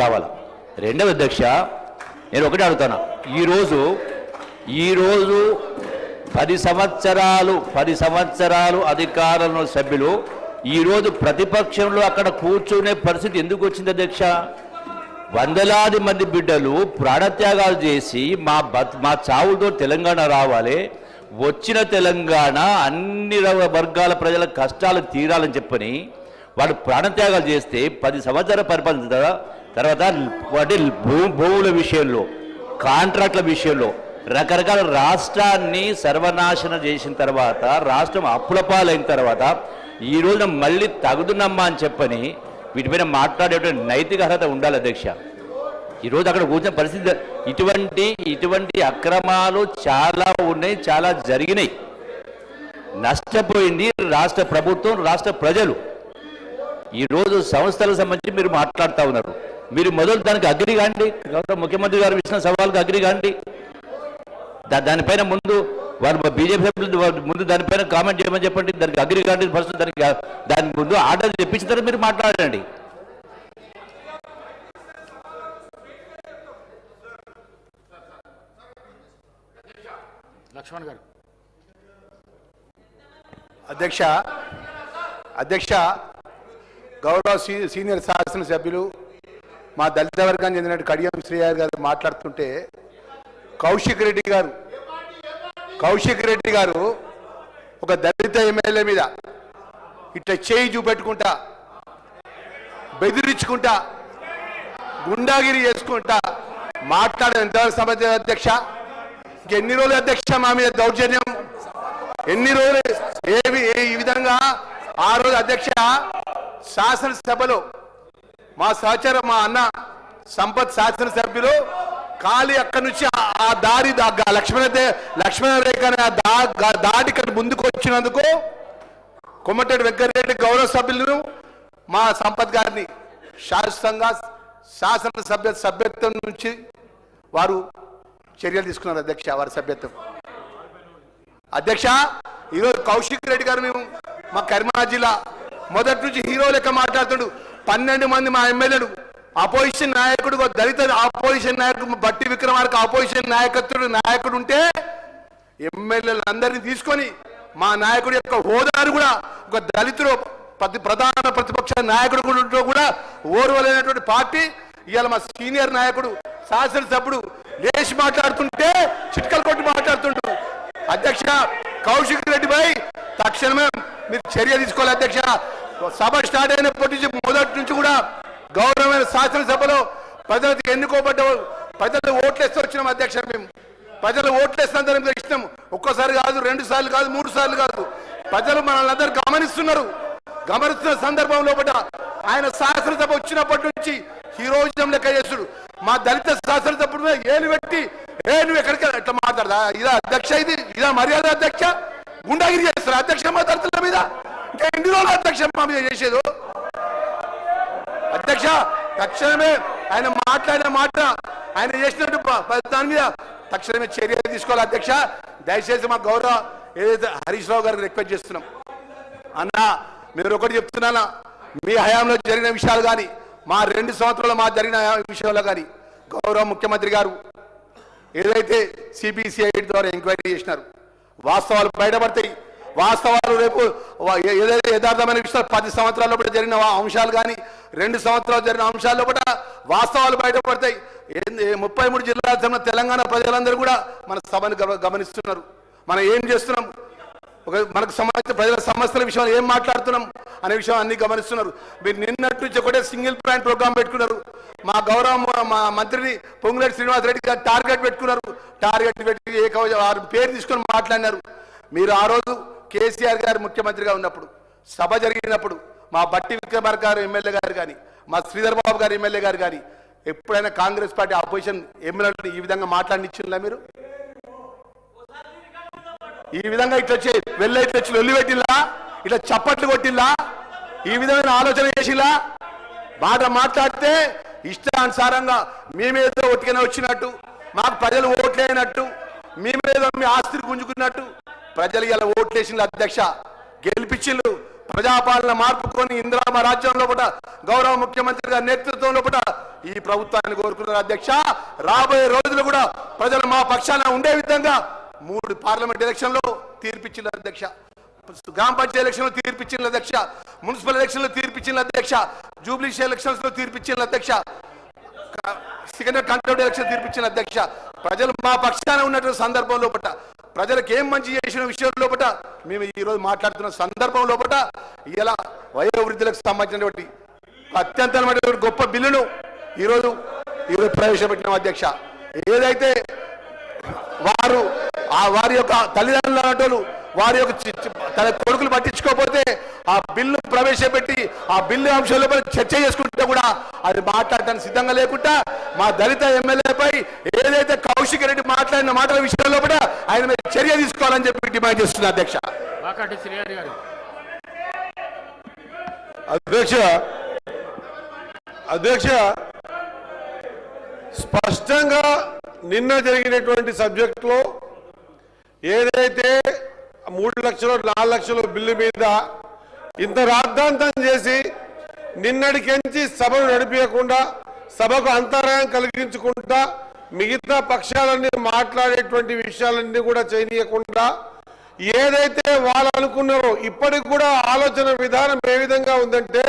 కావాలా. రెండవ అధ్యక్ష, నేను ఒకటి అడుగుతాను. ఈరోజు 10 సంవత్సరాలు అధికారంలో సభ్యులు ఈరోజు ప్రతిపక్షంలో అక్కడ కూర్చునే పరిస్థితి ఎందుకు వచ్చింది అధ్యక్ష? వందలాది మంది బిడ్డలు ప్రాణత్యాగాలు చేసి మా చావులతో తెలంగాణ రావాలి, వచ్చిన తెలంగాణ అన్ని వర్గాల ప్రజల కష్టాలు తీరాలని చెప్పని వాళ్ళు ప్రాణత్యాగాలు చేస్తే 10 సంవత్సరాల పరిపాలన తర్వాత వాటి భూముల విషయంలో, కాంట్రాక్ట్ల విషయంలో రకరకాల రాష్ట్రాన్ని సర్వనాశనం చేసిన తర్వాత, రాష్ట్రం అప్పుల పాలైన తర్వాత ఈ రోజున మళ్ళీ తగుదునమ్మా అని చెప్పని వీటిపైన మాట్లాడేటువంటి నైతిక అర్హత ఉండాలి అధ్యక్ష. ఈరోజు అక్కడ కూర్చున్న పరిస్థితి ఇటువంటి అక్రమాలు చాలా ఉన్నాయి, చాలా జరిగినాయి. నష్టపోయింది రాష్ట్ర ప్రభుత్వం, రాష్ట్ర ప్రజలు. ఈరోజు సంస్థలకు సంబంధించి మీరు మాట్లాడుతూ ఉన్నారు. మీరు మొదలు దానికి అగ్రి కాండి, ముఖ్యమంత్రి గారు ఇచ్చిన సవాళ్ళకి అగ్రి కాండి. దానిపైన ముందు వారు బీజేపీ సభ్యులు ముందు దానిపైన కామెంట్ చేయమని చెప్పండి. దానికి అగ్రి కాండి ఫస్ట్, దాని ముందు ఆర్డర్ తెప్పించిన తర్వాత మీరు మాట్లాడండి. లక్ష్మణ్ గారు. అధ్యక్ష గౌరవ సీనియర్ శాసనసభ్యులు మా దళిత వర్గానికి చెందిన కడియం శ్రీహరి గారు మాట్లాడుతుంటే కౌశిక్ రెడ్డి గారు ఒక దళిత ఎమ్మెల్యే మీద ఇట్లా చేయి చూపెట్టుకుంటా, బెదిరించుకుంటా, గుండాగిరి చేసుకుంటా మాట్లాడడం ఎంతవరకు సమర్థ అధ్యక్ష? ఎన్ని రోజులు అధ్యక్ష మా మీద దౌర్జన్యం? ఎన్ని రోజులు? ఈ విధంగా ఆ రోజు అధ్యక్ష శాసనసభలో మా సహచర మా అన్న సంపత్ శాసనసభ్యులు ఖాళీ అక్కడి నుంచి ఆ దారి లక్ష్మణ రేఖ దాడి ఇక్కడ ముందుకు వచ్చినందుకు కొమ్మటిరెడ్డి వెంకటరెడ్డి గౌరవ సభ్యులను మా సంపత్ గారిని శాశ్వతంగా సభ్యత్వం నుంచి వారు చర్యలు తీసుకున్నారు అధ్యక్ష. వారి సభ్యత్వం అధ్యక్ష ఈరోజు కౌశిక్ రెడ్డి గారు మేము మా కరీంనగర్ జిల్లా మొదటి నుంచి హీరో లెక్క మాట్లాడుతుండు. 12 మంది మా ఎమ్మెల్యేలు, అపోజిషన్ నాయకుడు, దళిత అపోజిషన్ నాయకుడు బట్టి విక్రమార్క అపోజిషన్ నాయకుడు ఉంటే ఎమ్మెల్యేలు అందరినీ తీసుకొని మా నాయకుడి యొక్క హోదాను కూడా ఒక దళితుడు ప్రధాన ప్రతిపక్ష నాయకుడు కూడా ఓర్వలేనటువంటి పార్టీ ఇవాళ మా సీనియర్ నాయకుడు శాసనసభ్యుడు లేచి మాట్లాడుతుంటే చిట్కలు కొట్టి మాట్లాడుతుంటూ అధ్యక్ష కౌశిక్ రెడ్డిపై తక్షణమే మీరు చర్య తీసుకోవాలి అధ్యక్ష. సభ స్టార్ట్ అయినప్పటి నుంచి మొదటి నుంచి కూడా గౌరవమైన శాసనసభలో ప్రజలకు ఎన్నుకోబడ్డ ప్రజలు ఓట్లేస్తూ వచ్చినాం అధ్యక్ష. మేము ప్రజలు ఓట్లేస్తాం ఇష్టం. ఒక్కసారి కాదు, 2 సార్లు కాదు, 3 సార్లు కాదు. ప్రజలు మనల్ని అందరూ గమనిస్తున్న సందర్భంలో ఆయన శాసనసభ వచ్చినప్పటి నుంచి హీరోయిజం లెక్క చేస్తుడు. మా దళిత శాసనసభ్యుడు మీద ఏలు పెట్టి నువ్వు ఎక్కడికి ఎట్లా మాట్లాడదా? ఇదా అధ్యక్ష? ఇదా మర్యాద అధ్యక్ష? గుండాగిరి చేస్తారు అధ్యక్ష మా దళితుల మీద. ఇంకా ఎన్ని రోజులు అధ్యక్ష మా మీద చేసేది? అధ్యక్ష తక్షణమే ఆయన మాట్లాడిన మాట, ఆయన చేసినట్టు దాని మీద తక్షణమే చర్య తీసుకోవాలి అధ్యక్ష. దయచేసి మా గౌరవ ఏదైతే హరీష్ రావు గారికి రిక్వెస్ట్ చేస్తున్నాం. అన్న మీరు ఒకటి చెప్తున్నానా, మీ హయాంలో జరిగిన విషయాలు కానీ మా 2 సంవత్సరాలు మా జరిగిన విషయంలో కానీ గౌరవ ముఖ్యమంత్రి గారు ఏదైతే సిబిసిఐడి ద్వారా ఎంక్వైరీ చేసినారు, వాస్తవాలు బయటపడతాయి. వాస్తవాలు రేపు ఏదైతే యథార్థమైన విషయాలు 10 సంవత్సరాల లోపల జరిగిన అంశాలు కానీ 2 సంవత్సరాలు జరిగిన అంశాల లోపల వాస్తవాలు బయటపడతాయి. 33 జిల్లాల తెలంగాణ ప్రజలందరూ కూడా మన సభను గమనిస్తున్నారు. మనం ఏం చేస్తున్నాం, మనకు సంబంధించిన ప్రజల సమస్యల విషయంలో ఏం మాట్లాడుతున్నాం అనే విషయం అన్ని గమనిస్తున్నారు. మీరు నిన్నటి నుంచి ఒకటే సింగిల్ ప్లాన్ ప్రోగ్రామ్ పెట్టుకున్నారు. మా గౌరవ మా మంత్రిని పొంగులేటి శ్రీనివాసరెడ్డి గారు టార్గెట్ పెట్టుకున్నారు. టార్గెట్ పెట్టి వారి పేరు తీసుకొని మాట్లాడినారు. మీరు ఆ రోజు కేసీఆర్ గారు ముఖ్యమంత్రిగా ఉన్నప్పుడు సభ జరిగినప్పుడు మా బట్టి విక్రమార్క గారు ఎమ్మెల్యే గారు కానీ మా శ్రీధర్ బాబు గారు ఎమ్మెల్యే గారు కానీ ఎప్పుడైనా కాంగ్రెస్ పార్టీ అపోజిషన్ ఎమ్మెల్యేలు ఈ విధంగా మాట్లాడినిచ్చిందా? మీరు ఈ విధంగా ఇట్లా వచ్చి లొల్లి పెట్టిల్లా, ఇట్లా చప్పట్లు కొట్టిల్లా, ఈ విధమైన ఆలోచన చేసిల్లా? మాట్లాడితే ఇష్టానుసారంగా మీ మీద ఒట్టిగానే వచ్చినట్టు, మాకు ప్రజలు ఓట్లేనట్టు, మీ మీద మీ ఆస్తిని గుంజుకున్నట్టు ప్రజలు ఇలా ఓట్లేసిన అధ్యక్ష గెలిపించిల్లు. ప్రజాపాలన మార్పుకొని ఇందిరామ రాజ్యంలో పూట గౌరవ ముఖ్యమంత్రి గారి నేతృత్వంలో పూట ఈ ప్రభుత్వాన్ని కోరుకున్నారు అధ్యక్ష. రాబోయే రోజులు కూడా ప్రజలు మా పక్షాన ఉండే విధంగా 3 పార్లమెంట్ ఎలక్షన్లో తీర్పిచ్చిన అధ్యక్ష, గ్రామ పంచాయతీ ఎలక్షన్ లో తీర్పిచ్చిన అధ్యక్ష, మున్సిపల్ ఎలక్షన్ లో తీర్పిచ్చిన అధ్యక్ష, జూబ్లీ ఎలక్షన్స్ లో తీర్పిచ్చిన అధ్యక్ష, సెకండ్ కంట్రోల్ ఎలక్షన్ తీర్పిచ్చిన అధ్యక్ష. ప్రజలు మా పక్షాన ఉన్నటువంటి సందర్భం లోపల ప్రజలకు ఏం మంచి చేసిన విషయం లోపల మేము ఈ రోజు మాట్లాడుతున్న సందర్భం లోపల ఇలా వయోవృద్ధులకు సంబంధించినటువంటి అత్యంత గొప్ప బిల్లును ఈరోజు ప్రవేశపెట్టిన అధ్యక్ష. ఏదైతే వారి యొక్క తల్లిదండ్రులు అన్నట్టు వారి యొక్క తన కొడుకులు పట్టించుకోకపోతే ఆ బిల్లు ప్రవేశపెట్టి ఆ బిల్లు అంశాల పై చర్చ చేసుకుంటే కూడా అది మాట్లాడటానికి సిద్ధంగా లేకుండా మా దళిత ఎమ్మెల్యేపై ఏదైతే కౌశిక్ రెడ్డి మాట్లాడిన మాటల విషయంలో కూడా ఆయన మీద చర్య తీసుకోవాలని చెప్పి డిమాండ్ చేస్తున్నా అధ్యక్ష. అధ్యక్ష స్పష్టంగా నిన్న జరిగినటువంటి సబ్జెక్టులో ఏదైతే 3 లక్షలు 4 లక్షల బిల్లు మీద ఇంత రాద్ధాంతం చేసి నిన్నటికెంచి సభను నడిపించకుండా సభకు అంతరాయం కలిగించుకుంటా మిగతా పక్షాలన్నీ మాట్లాడేటువంటి విషయాలన్నీ కూడా చేయనీయకుండా ఏదైతే వాళ్ళు అనుకున్నారో ఇప్పటికి కూడా ఆలోచన విధానం ఏ విధంగా ఉందంటే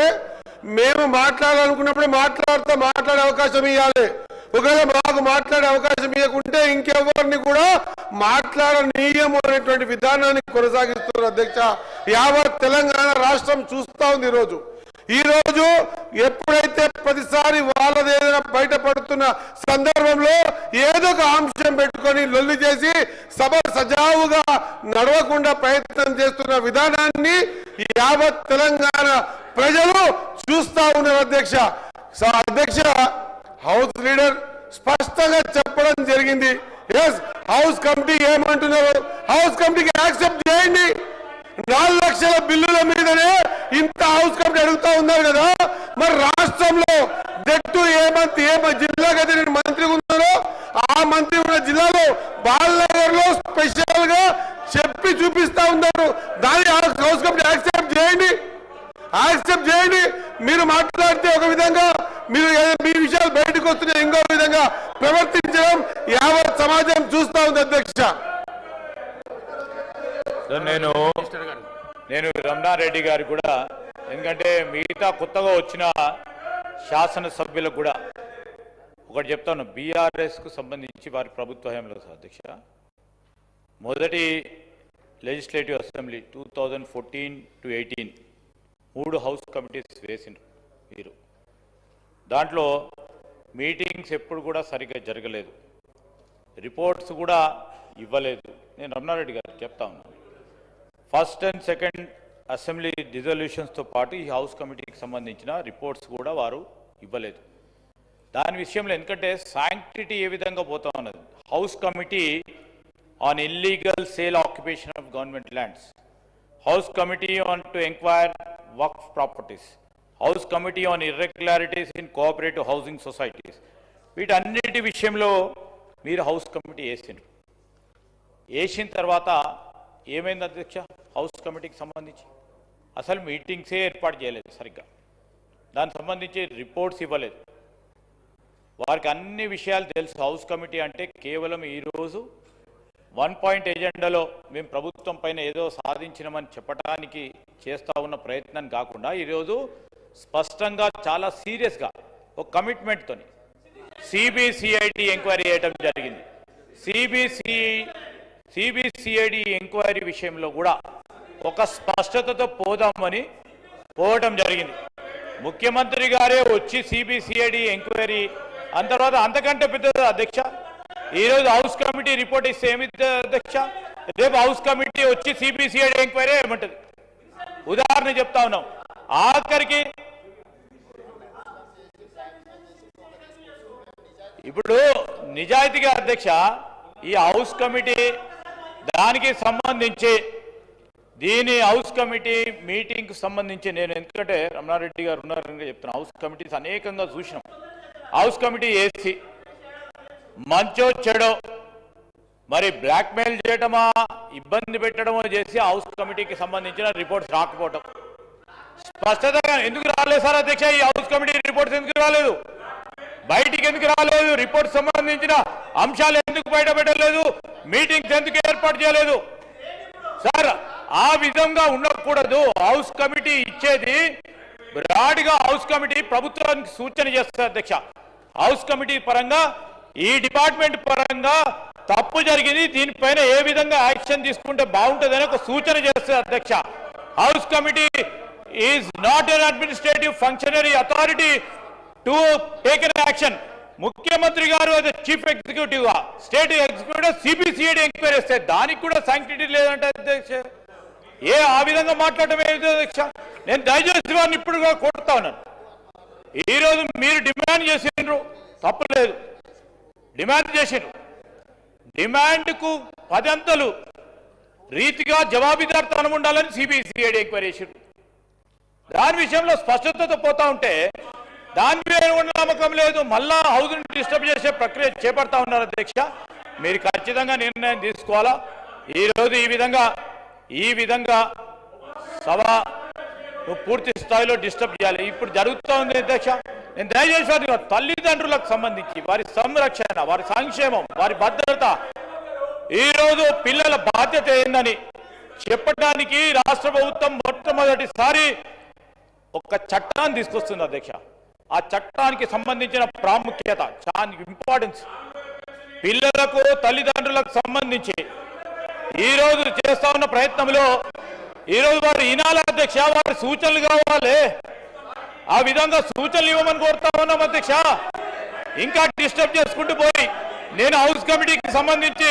మేము మాట్లాడాలనుకున్నప్పుడు మాట్లాడే అవకాశం ఇవ్వాలి. ఒకవేళ మాకు మాట్లాడే అవకాశం ఇవ్వకుంటే ఇంకెవరిని కూడా మాట్లాడనీయము అనేటువంటి విధానాన్ని కొనసాగిస్తున్నారు అధ్యక్ష. యావత్ తెలంగాణ రాష్ట్రం చూస్తా ఉంది. ఈ రోజు ఎప్పుడైతే ప్రతిసారి వాళ్ళది ఏదైనా బయటపడుతున్న సందర్భంలో ఏదో ఒక అంశం పెట్టుకొని లొల్లి చేసి సభ సజావుగా నడవకుండా ప్రయత్నం చేస్తున్న విధానాన్ని యావత్ తెలంగాణ ప్రజలు చూస్తా ఉన్నారు అధ్యక్ష. అధ్యక్ష హౌస్ లీడర్ స్పష్టంగా చెప్పడం జరిగింది. హౌస్ కమిటీ ఏమంటున్నారు? హౌస్ కమిటీకి యాక్సెప్ట్ చేయండి. 4 లక్షల బిల్లుల మీదనే ఇంత హౌస్ కమిటీ అడుగుతా ఉన్నారు కదా. మరి రాష్ట్రంలో జట్టు ఏ జిల్లాకి అయితే నేను మంత్రిగా ఉన్నారో ఆ మంత్రి ఉన్న జిల్లాలో బాలనగర్ లో స్పెషల్ గా చెప్పి చూపిస్తా ఉన్నారు. దాన్ని హౌస్ కమిటీ యాక్సెప్ట్ చేయండి. మీరు మాట్లాడితే ఒక విధంగా మీరు మీ విషయాలు బయటకు వస్తున్నాయి, ఇంకో విధంగా ప్రవర్తించడం యావత్ సమాజం చూస్తా ఉంది అధ్యక్ష. నేను రమణారెడ్డి గారు కూడా, ఎందుకంటే మిగతా కొత్తగా వచ్చిన శాసనసభ్యులకు కూడా ఒకటి చెప్తాను. బీఆర్ఎస్కు సంబంధించి వారి ప్రభుత్వ హయాంలో అధ్యక్ష మొదటి legislative assembly 2014 to 18 3 house committees వేసిండ్రు మీరు. దాంట్లో మీటింగ్స్ ఎప్పుడు కూడా సరిగ్గా జరగలేదు, రిపోర్ట్స్ కూడా ఇవ్వలేదు. నేను రమణారెడ్డి గారు చెప్తా ఉన్నాను. ఫస్ట్ అండ్ సెకండ్ అసెంబ్లీ డిజల్యూషన్స్తో పాటు ఈ హౌస్ కమిటీకి సంబంధించిన రిపోర్ట్స్ కూడా వారు ఇవ్వలేదు. దాని విషయంలో ఎందుకంటే శాంక్టిటీ ఏ విధంగా పోతా ఉన్నది. House committee on illegal sale occupation of government lands, house committee on to enquire Waqf properties, house committee on irregularities in cooperative housing societies, వీటన్నిటి విషయంలో మీరు హౌస్ కమిటీ వేసిన తర్వాత ఏమైంది అధ్యక్ష? హౌస్ కమిటీకి సంబంధించి అసలు మీటింగ్సే ఏర్పాటు చేయలేదు సరిగ్గా, దానికి సంబంధించి రిపోర్ట్స్ ఇవ్వలేదు. వారికి అన్ని విషయాలు తెలుసు. హౌస్ కమిటీ అంటే కేవలం ఈరోజు 1 పాయింట్ ఎజెండాలో మేము ప్రభుత్వం పైన ఏదో సాధించినామని చెప్పడానికి చేస్తూ ఉన్న ప్రయత్నం కాకుండా ఈరోజు స్పష్టంగా చాలా సీరియస్గా ఒక కమిట్మెంట్తో సిబిసిఐడి ఎంక్వైరీ చేయడం జరిగింది. సిబిసిఐడి ఎంక్వైరీ విషయంలో కూడా ఒక స్పష్టతతో పోవడం జరిగింది. ముఖ్యమంత్రి గారే వచ్చి సిబిసిఐడి ఎంక్వైరీ అంత తర్వాత అంతకంటే పెద్దది అధ్యక్ష. ఈరోజు హౌస్ కమిటీ రిపోర్ట్ ఇస్తే ఏమిటి అధ్యక్ష? రేపు హౌస్ కమిటీ వచ్చి సిబిసిఐడి ఎంక్వైరీ ఏమంటది? ఉదాహరణ చెప్తా ఉన్నాం. ఆఖరికి ఇప్పుడు నిజాయితీగా అధ్యక్ష ఈ హౌస్ కమిటీ దానికి సంబంధించి దీని హౌస్ కమిటీ మీటింగ్కి సంబంధించి నేను ఎందుకంటే రమణారెడ్డి గారు ఉన్నారని చెప్తున్నా. హౌస్ కమిటీస్ అనేకంగా చూసినాం. హౌస్ కమిటీ వేసి మంచో చెడో మరి బ్లాక్మెయిల్ చేయటమా ఇబ్బంది పెట్టడమో చేసి హౌస్ కమిటీకి సంబంధించిన రిపోర్ట్స్ రాకపోవటం, స్పష్టతగా ఎందుకు రాలేదు సార్ అధ్యక్ష? ఈ హౌస్ కమిటీ రిపోర్ట్స్ ఎందుకు రాలేదు? బయటికి ఎందుకు రాలేదు? రిపోర్ట్ సంబంధించిన అంశాలు ఎందుకు బయట పెట్టలేదు? మీటింగ్స్ ఎందుకు ఏర్పాటు చేయలేదు? సార్ ఆ విధంగా ఉండకూడదు. హౌస్ కమిటీ ఇచ్చేది బ్రాడ్గా హౌస్ కమిటీ ప్రభుత్వానికి సూచన చేస్తుంది అధ్యక్ష. హౌస్ కమిటీ పరంగా ఈ డిపార్ట్మెంట్ పరంగా తప్పు జరిగింది, దీనిపైన ఏ విధంగా యాక్షన్ తీసుకుంటే బాగుంటుందని ఒక సూచన చేస్తుంది అధ్యక్ష. House committee is not an administrative functionary authority to take an action. ముఖ్యమంత్రి గారు అదే చీఫ్ ఎగ్జిక్యూటివ్ గా స్టేట్ ఎగ్జిక్యూటివ్ సిబిసిఐడి ఎంక్వైరీ చేస్తే దానికి కూడా శాంక్టిటీ లేదంటే అధ్యక్ష. ఆ విధంగా మాట్లాడటం ఏది అధ్యక్ష? నేను దయచేసి వారిని ఇప్పుడు కూడా కోరుతా ఉన్నాను. ఈరోజు మీరు డిమాండ్ చేసిండ్రు, తప్పులేదు, డిమాండ్ చేసిండ్రు. డిమాండ్కు 10 అంతలు రీతిగా జవాబుదారితనం ఉండాలని సిబిసిఐడి ఎంక్వైరీ చేసిండ్రు. దాని విషయంలో స్పష్టతతో పోతా ఉంటే దాని మీద నమ్మకం లేదు, మళ్ళా హౌస్ డిస్టర్బ్ చేసే ప్రక్రియ చేపడతా ఉన్నారు అధ్యక్ష. మీరు ఖచ్చితంగా నిర్ణయం తీసుకోవాలా. ఈరోజు ఈ విధంగా సభ పూర్తి స్థాయిలో డిస్టర్బ్ చేయాలి. ఇప్పుడు జరుగుతూ ఉంది అధ్యక్ష. నేను దయచేసి తల్లిదండ్రులకు సంబంధించి వారి సంరక్షణ, వారి సంక్షేమం, వారి భద్రత, ఈరోజు పిల్లల బాధ్యత ఏందని చెప్పడానికి రాష్ట్ర ప్రభుత్వం మొట్టమొదటిసారి ఒక చట్టాన్ని తీసుకొస్తుంది అధ్యక్ష. ఆ చట్టానికి సంబంధించిన ప్రాముఖ్యత, చాలా ఇంపార్టెన్స్ పిల్లలకు తల్లిదండ్రులకు సంబంధించి ఈరోజు చేస్తా ఉన్న ప్రయత్నంలో ఈరోజు వారు ఈనాల అధ్యక్ష, వారి సూచనలు కావాలి. ఆ విధంగా సూచనలు ఇవ్వమని కోరుతా ఉన్నాం అధ్యక్ష. ఇంకా డిస్టర్బ్ చేసుకుంటూ పోయి నేను హౌస్ కమిటీకి సంబంధించి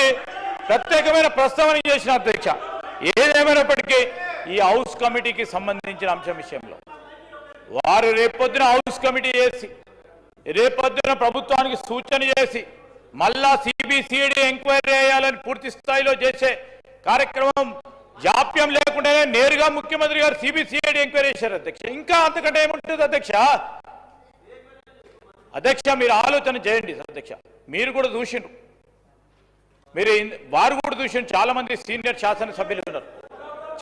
ప్రత్యేకమైన ప్రస్తావన చేసిన అధ్యక్ష. ఏదేమైనప్పటికీ ఈ హౌస్ కమిటీకి సంబంధించిన అంశం విషయంలో వారు రేపొద్దున హౌస్ కమిటీ చేసి రేపొద్దున ప్రభుత్వానికి సూచన చేసి మళ్ళా సిబిసిఐడి ఎంక్వైరీ చేయాలని పూర్తి స్థాయిలో చేసే కార్యక్రమం జాప్యం లేకుండానే నేరుగా ముఖ్యమంత్రి గారు సిబిసిఐడి ఎంక్వైరీ చేశారు అధ్యక్ష. ఇంకా అంతకంటే ఏముంటుంది అధ్యక్ష? మీరు ఆలోచన చేయండి అధ్యక్ష. మీరు కూడా చూసిండ్రు, వారు కూడా చూసిండ్రు. చాలా మంది సీనియర్ శాసనసభ్యులు ఉన్నారు,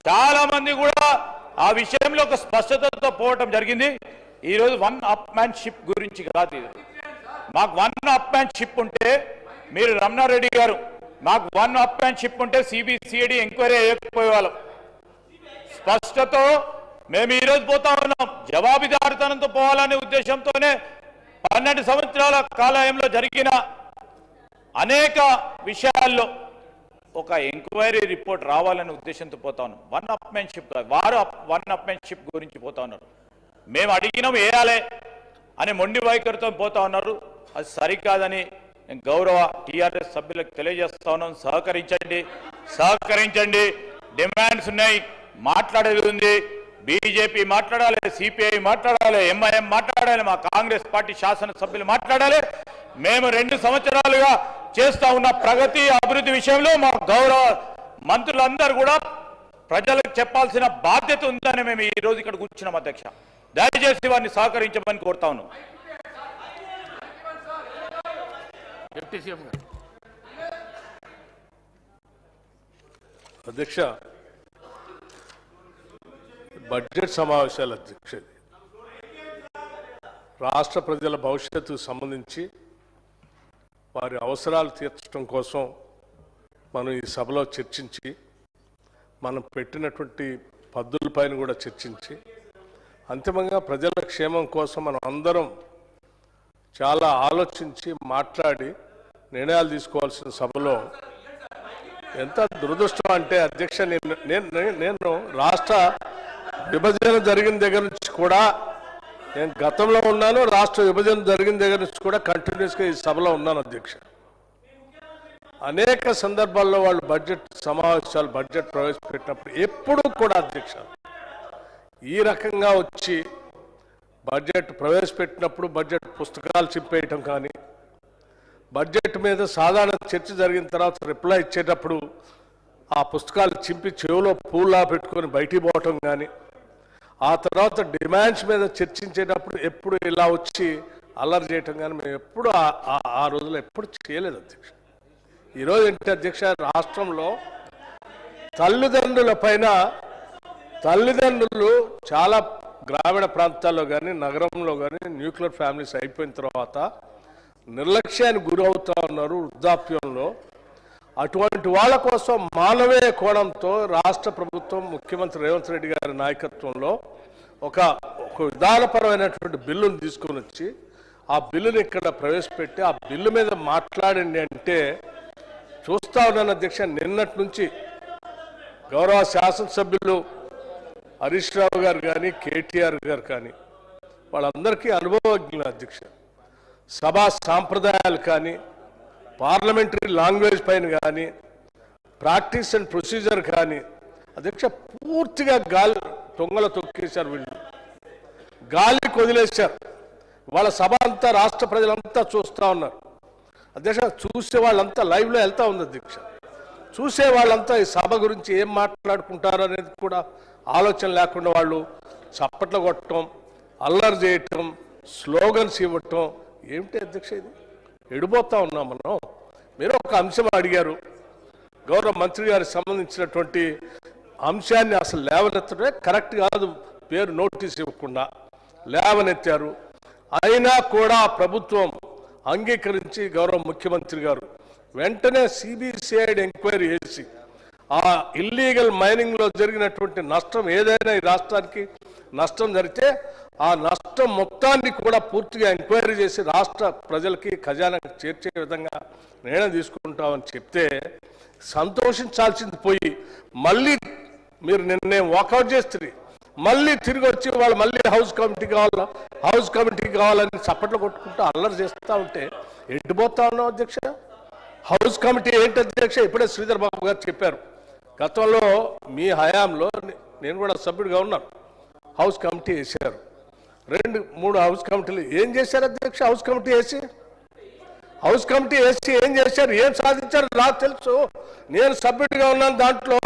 చాలా మంది కూడా ఆ విషయంలో ఒక స్పష్టతతో పోవటం జరిగింది. ఈరోజు వన్ అప్ మ్యాన్ షిప్ గురించి కాదు ఇది. మాకు వన్ అప్ మ్యాన్ షిప్ ఉంటే మీరు రమణారెడ్డి గారు, మాకు వన్ అప్ మ్యాన్ షిప్ ఉంటే సిబిసిఐడి ఎంక్వైరీ చేయకపోయేవాళ్ళం. స్పష్టతో మేము ఈరోజు పోతా ఉన్నాం. జవాబుదారితనంతో పోవాలనే ఉద్దేశంతోనే 12 సంవత్సరాల కాలంలో జరిగిన అనేక విషయాల్లో ఒక ఎంక్వైరీ రిపోర్ట్ రావాలనే ఉద్దేశంతో పోతా ఉన్నాం. వన్ అప్ మ్యాన్ షిప్, వారు వన్ అప్ మ్యాన్ షిప్ గురించి పోతా ఉన్నారు. మేము అడిగినాం వేయాలి అని మొండి వైఖరితో పోతా ఉన్నారు. అది సరికాదని నేను గౌరవ టీఆర్ఎస్ సభ్యులకు తెలియజేస్తా ఉన్నాం. సహకరించండి. డిమాండ్స్ ఉన్నాయి, మాట్లాడేది ఉంది. బీజేపీ మాట్లాడాలి, సిపిఐ మాట్లాడాలి, ఎంఐఎం మాట్లాడాలి, మా కాంగ్రెస్ పార్టీ శాసనసభ్యులు మాట్లాడాలి. మేము 2 సంవత్సరాలుగా చేస్తా ఉన్న ప్రగతి అభివృద్ధి విషయంలో మా గౌరవ మంత్రులందరూ కూడా ప్రజలకు చెప్పాల్సిన బాధ్యత ఉందని మేము ఈ రోజు ఇక్కడ కూర్చున్నాం అధ్యక్ష. దయచేసి వారిని సహకరించమని కోరుతా ఉన్నాం. అధ్యక్ష, బడ్జెట్ సమావేశాల అధ్యక్ష, రాష్ట్ర ప్రజల భవిష్యత్తుకు సంబంధించి వారి అవసరాలు తీర్చడం కోసం మనం ఈ సభలో చర్చించి మనం పెట్టినటువంటి పద్ధతులపైన కూడా చర్చించి అంతిమంగా ప్రజల క్షేమం కోసం మనం అందరం చాలా ఆలోచించి మాట్లాడి నిర్ణయాలు తీసుకోవాల్సిన సభలో ఎంత దురదృష్టం అంటే అధ్యక్ష, నేను రాష్ట్ర విభజన జరిగిన దగ్గర నుంచి కూడా, నేను గతంలో ఉన్నాను, రాష్ట్ర విభజన జరిగిన దగ్గర నుంచి కూడా కంటిన్యూస్గా ఈ సభలో ఉన్నాను అధ్యక్ష. అనేక సందర్భాల్లో వాళ్ళు బడ్జెట్ సమావేశాలు, బడ్జెట్ ప్రవేశపెట్టినప్పుడు ఎప్పుడూ కూడా అధ్యక్ష ఈ రకంగా వచ్చి బడ్జెట్ ప్రవేశపెట్టినప్పుడు బడ్జెట్ పుస్తకాలు చింపేయటం కానీ, బడ్జెట్ మీద సాధారణ చర్చ జరిగిన తర్వాత రిప్లై ఇచ్చేటప్పుడు ఆ పుస్తకాలు చింపి చెవిలో పూలా పెట్టుకొని బయటికి పోవటం కానీ, ఆ తర్వాత డిమాండ్స్ మీద చర్చించేటప్పుడు ఎప్పుడు ఇలా వచ్చి అల్లరి చేయటం కానీ మేము ఎప్పుడు ఆ రోజుల్లో ఎప్పుడు చేయలేదు అధ్యక్ష. ఈరోజు ఏంటి అధ్యక్ష, రాష్ట్రంలో తల్లిదండ్రులు చాలా గ్రామీణ ప్రాంతాల్లో కానీ నగరంలో కానీ న్యూక్లియర్ ఫ్యామిలీస్ అయిపోయిన తర్వాత నిర్లక్ష్యానికి గురవుతూ ఉన్నారు వృద్ధాప్యంలో. అటువంటి వాళ్ళ కోసం మానవీయ కోణంతో రాష్ట్ర ప్రభుత్వం ముఖ్యమంత్రి రేవంత్ రెడ్డి గారి నాయకత్వంలో ఒక విధానపరమైనటువంటి బిల్లును తీసుకొని వచ్చి ఆ బిల్లుని ఇక్కడ ప్రవేశపెట్టి ఆ బిల్లు మీద మాట్లాడండి అంటే చూస్తా ఉన్నాను అధ్యక్ష. నిన్నటి నుంచి గౌరవ శాసనసభ్యులు హరీష్ రావు గారు కానీ కేటీఆర్ గారు కానీ వాళ్ళందరికీ అనుభవజ్ఞులు అధ్యక్ష. సభా సాంప్రదాయాలు కానీ పార్లమెంటరీ లాంగ్వేజ్ పైన కానీ ప్రాక్టీస్ అండ్ ప్రొసీజర్ కానీ అధ్యక్ష పూర్తిగా గాలి తొంగల తొక్కేశారు. వీళ్ళు గాలికి వదిలేశారు. వాళ్ళ సభ అంతా రాష్ట్ర ప్రజలంతా చూస్తూ ఉన్నారు అధ్యక్ష. చూసే వాళ్ళంతా లైవ్లో వెళ్తూ ఉంది అధ్యక్ష. చూసే వాళ్ళంతా ఈ సభ గురించి ఏం మాట్లాడుకుంటారు అనేది కూడా ఆలోచన లేకుండా వాళ్ళు చప్పట్లు కొట్టడం, అల్లరి చేయటం, స్లోగన్స్ ఇవ్వటం ఏమిటి అధ్యక్ష? ఇది ఎడిపోతా ఉన్నాం మనం. మీరు ఒక అంశం అడిగారు, గౌరవ మంత్రి గారికి సంబంధించినటువంటి అంశాన్ని అసలు లేవనెత్తడమే కరెక్ట్ కాదు. పేరు నోటీస్ ఇవ్వకుండా లేవనెత్తారు. అయినా కూడా ప్రభుత్వం అంగీకరించి గౌరవ ముఖ్యమంత్రి గారు వెంటనే సిబిసిఐడి ఎంక్వైరీ చేసి ఆ ఇల్లీగల్ మైనింగ్లో జరిగినటువంటి నష్టం ఏదైనా ఈ రాష్ట్రానికి నష్టం జరిగితే ఆ నష్టం మొత్తాన్ని కూడా పూర్తిగా ఎంక్వైరీ చేసి రాష్ట్ర ప్రజలకి ఖజానాకి చేర్చే విధంగా నిర్ణయం తీసుకుంటామని చెప్తే సంతోషించాల్సింది పోయి మళ్ళీ మీరు నిర్ణయం వాకౌట్ చేస్తుంది. మళ్ళీ తిరిగి వచ్చి వాళ్ళు మళ్ళీ హౌస్ కమిటీ కావాలని చప్పట్లు కొట్టుకుంటూ అల్లరి చేస్తూ ఉంటే ఎట్టిపోతా ఉన్నాం అధ్యక్ష. హౌస్ కమిటీ ఏంటి అధ్యక్ష? ఇప్పుడే శ్రీధర్ బాబు గారు చెప్పారు. గతంలో మీ హయాంలో నేను కూడా సభ్యుడిగా ఉన్నాను. హౌస్ కమిటీ వేసారు. 2-3 హౌస్ కమిటీలు ఏం చేశారు అధ్యక్ష? హౌస్ కమిటీ వేసి ఏం చేశారు, ఏం సాధించారు నాకు తెలుసు. నేను సభ్యుడిగా ఉన్నాను. దాంట్లో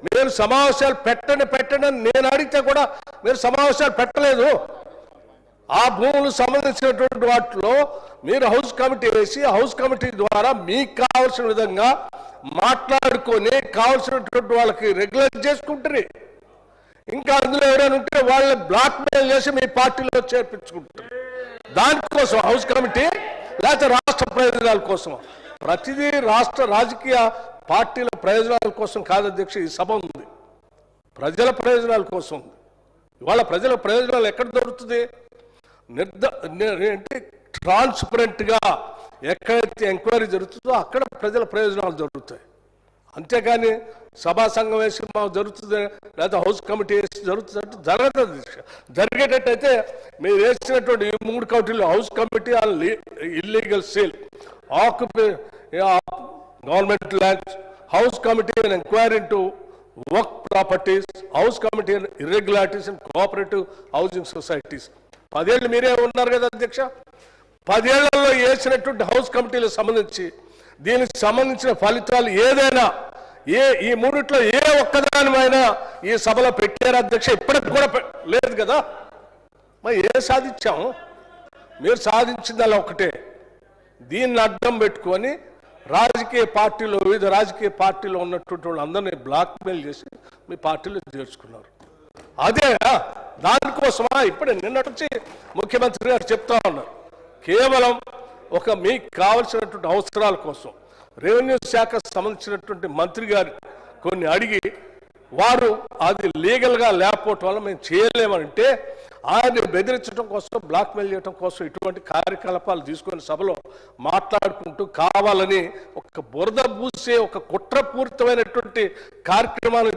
మీరు సమావేశాలు పెట్టండి నేను అడిగితే కూడా మీరు సమావేశాలు పెట్టలేదు. ఆ భూములకు సంబంధించినటువంటి వాటిలో మీరు హౌస్ కమిటీ వేసి హౌస్ కమిటీ ద్వారా మీకు కావాల్సిన విధంగా మాట్లాడుకొని కావాల్సినటువంటి వాళ్ళకి రెగ్యులర్ చేసుకుంటారు. ఇంకా అందులో ఎవరైనా ఉంటే వాళ్ళని బ్లాక్ మెయిల్ చేసి మీ పార్టీలో చేర్పించుకుంటారు. దానికోసం హౌస్ కమిటీ లేకపోతే రాష్ట్ర ప్రయోజనాల కోసం, ప్రతిదీ రాష్ట్ర రాజకీయ పార్టీల ప్రయోజనాల కోసం కాదు అధ్యక్ష. ఈ సభ ఉంది ప్రజల ప్రయోజనాల కోసం ఉంది. ఇవాళ ప్రజల ప్రయోజనాలు ఎక్కడ దొరుకుతుంది? ట్రాన్స్పరెంట్గా ఎక్కడైతే ఎంక్వైరీ జరుగుతుందో అక్కడ ప్రజల ప్రయోజనాలు జరుగుతాయి. అంతేకాని సభా సంఘం వేసి మాకు జరుగుతుంది లేదా హౌస్ కమిటీ వేసి జరుగుతుంది జరగదు. జరిగేటట్టయితే మీరు వేసినటువంటి ఈ 3 కమిటీలు house committee on illegal sale, government lands, house committee and enquiry into work properties, house committee and irregularities and cooperative housing societies. 10 ఏళ్ళు మీరే ఉన్నారు కదా అధ్యక్ష. 10 ఏళ్లలో వేసినటువంటి హౌస్ కమిటీలకు సంబంధించి దీనికి సంబంధించిన ఫలితాలు ఏదైనా ఈ 3 ఏ ఒక్కదానిమైనా ఈ సభలో పెట్టారు అధ్యక్ష? ఇప్పటికి కూడా లేదు కదా. మరి ఏం సాధించాము? మీరు సాధించింది అలా ఒకటే. దీన్ని అడ్డం పెట్టుకొని రాజకీయ పార్టీలో వివిధ రాజకీయ పార్టీలో ఉన్నటువంటి వాళ్ళందరినీ బ్లాక్మెయిల్ చేసి మీ పార్టీలో చేర్చుకున్నారు. అదే దానికోసమా? ఇప్పుడే నిన్నటి నుంచి ముఖ్యమంత్రి గారు చెప్తా ఉన్నారు. కేవలం మీకు కావలసినటువంటి అవసరాల కోసం రెవెన్యూ శాఖకు సంబంధించినటువంటి మంత్రి గారు కొన్ని అడిగి వారు అది లీగల్గా లేకపోవటం వల్ల మేము చేయలేమంటే ఆయన బెదిరించడం కోసం, బ్లాక్మెయిల్ చేయడం కోసం ఇటువంటి కార్యకలాపాలు తీసుకొని సభలో మాట్లాడుకుంటూ కావాలని ఒక బురద పూసే ఒక కుట్రపూరితమైనటువంటి కార్యక్రమాన్ని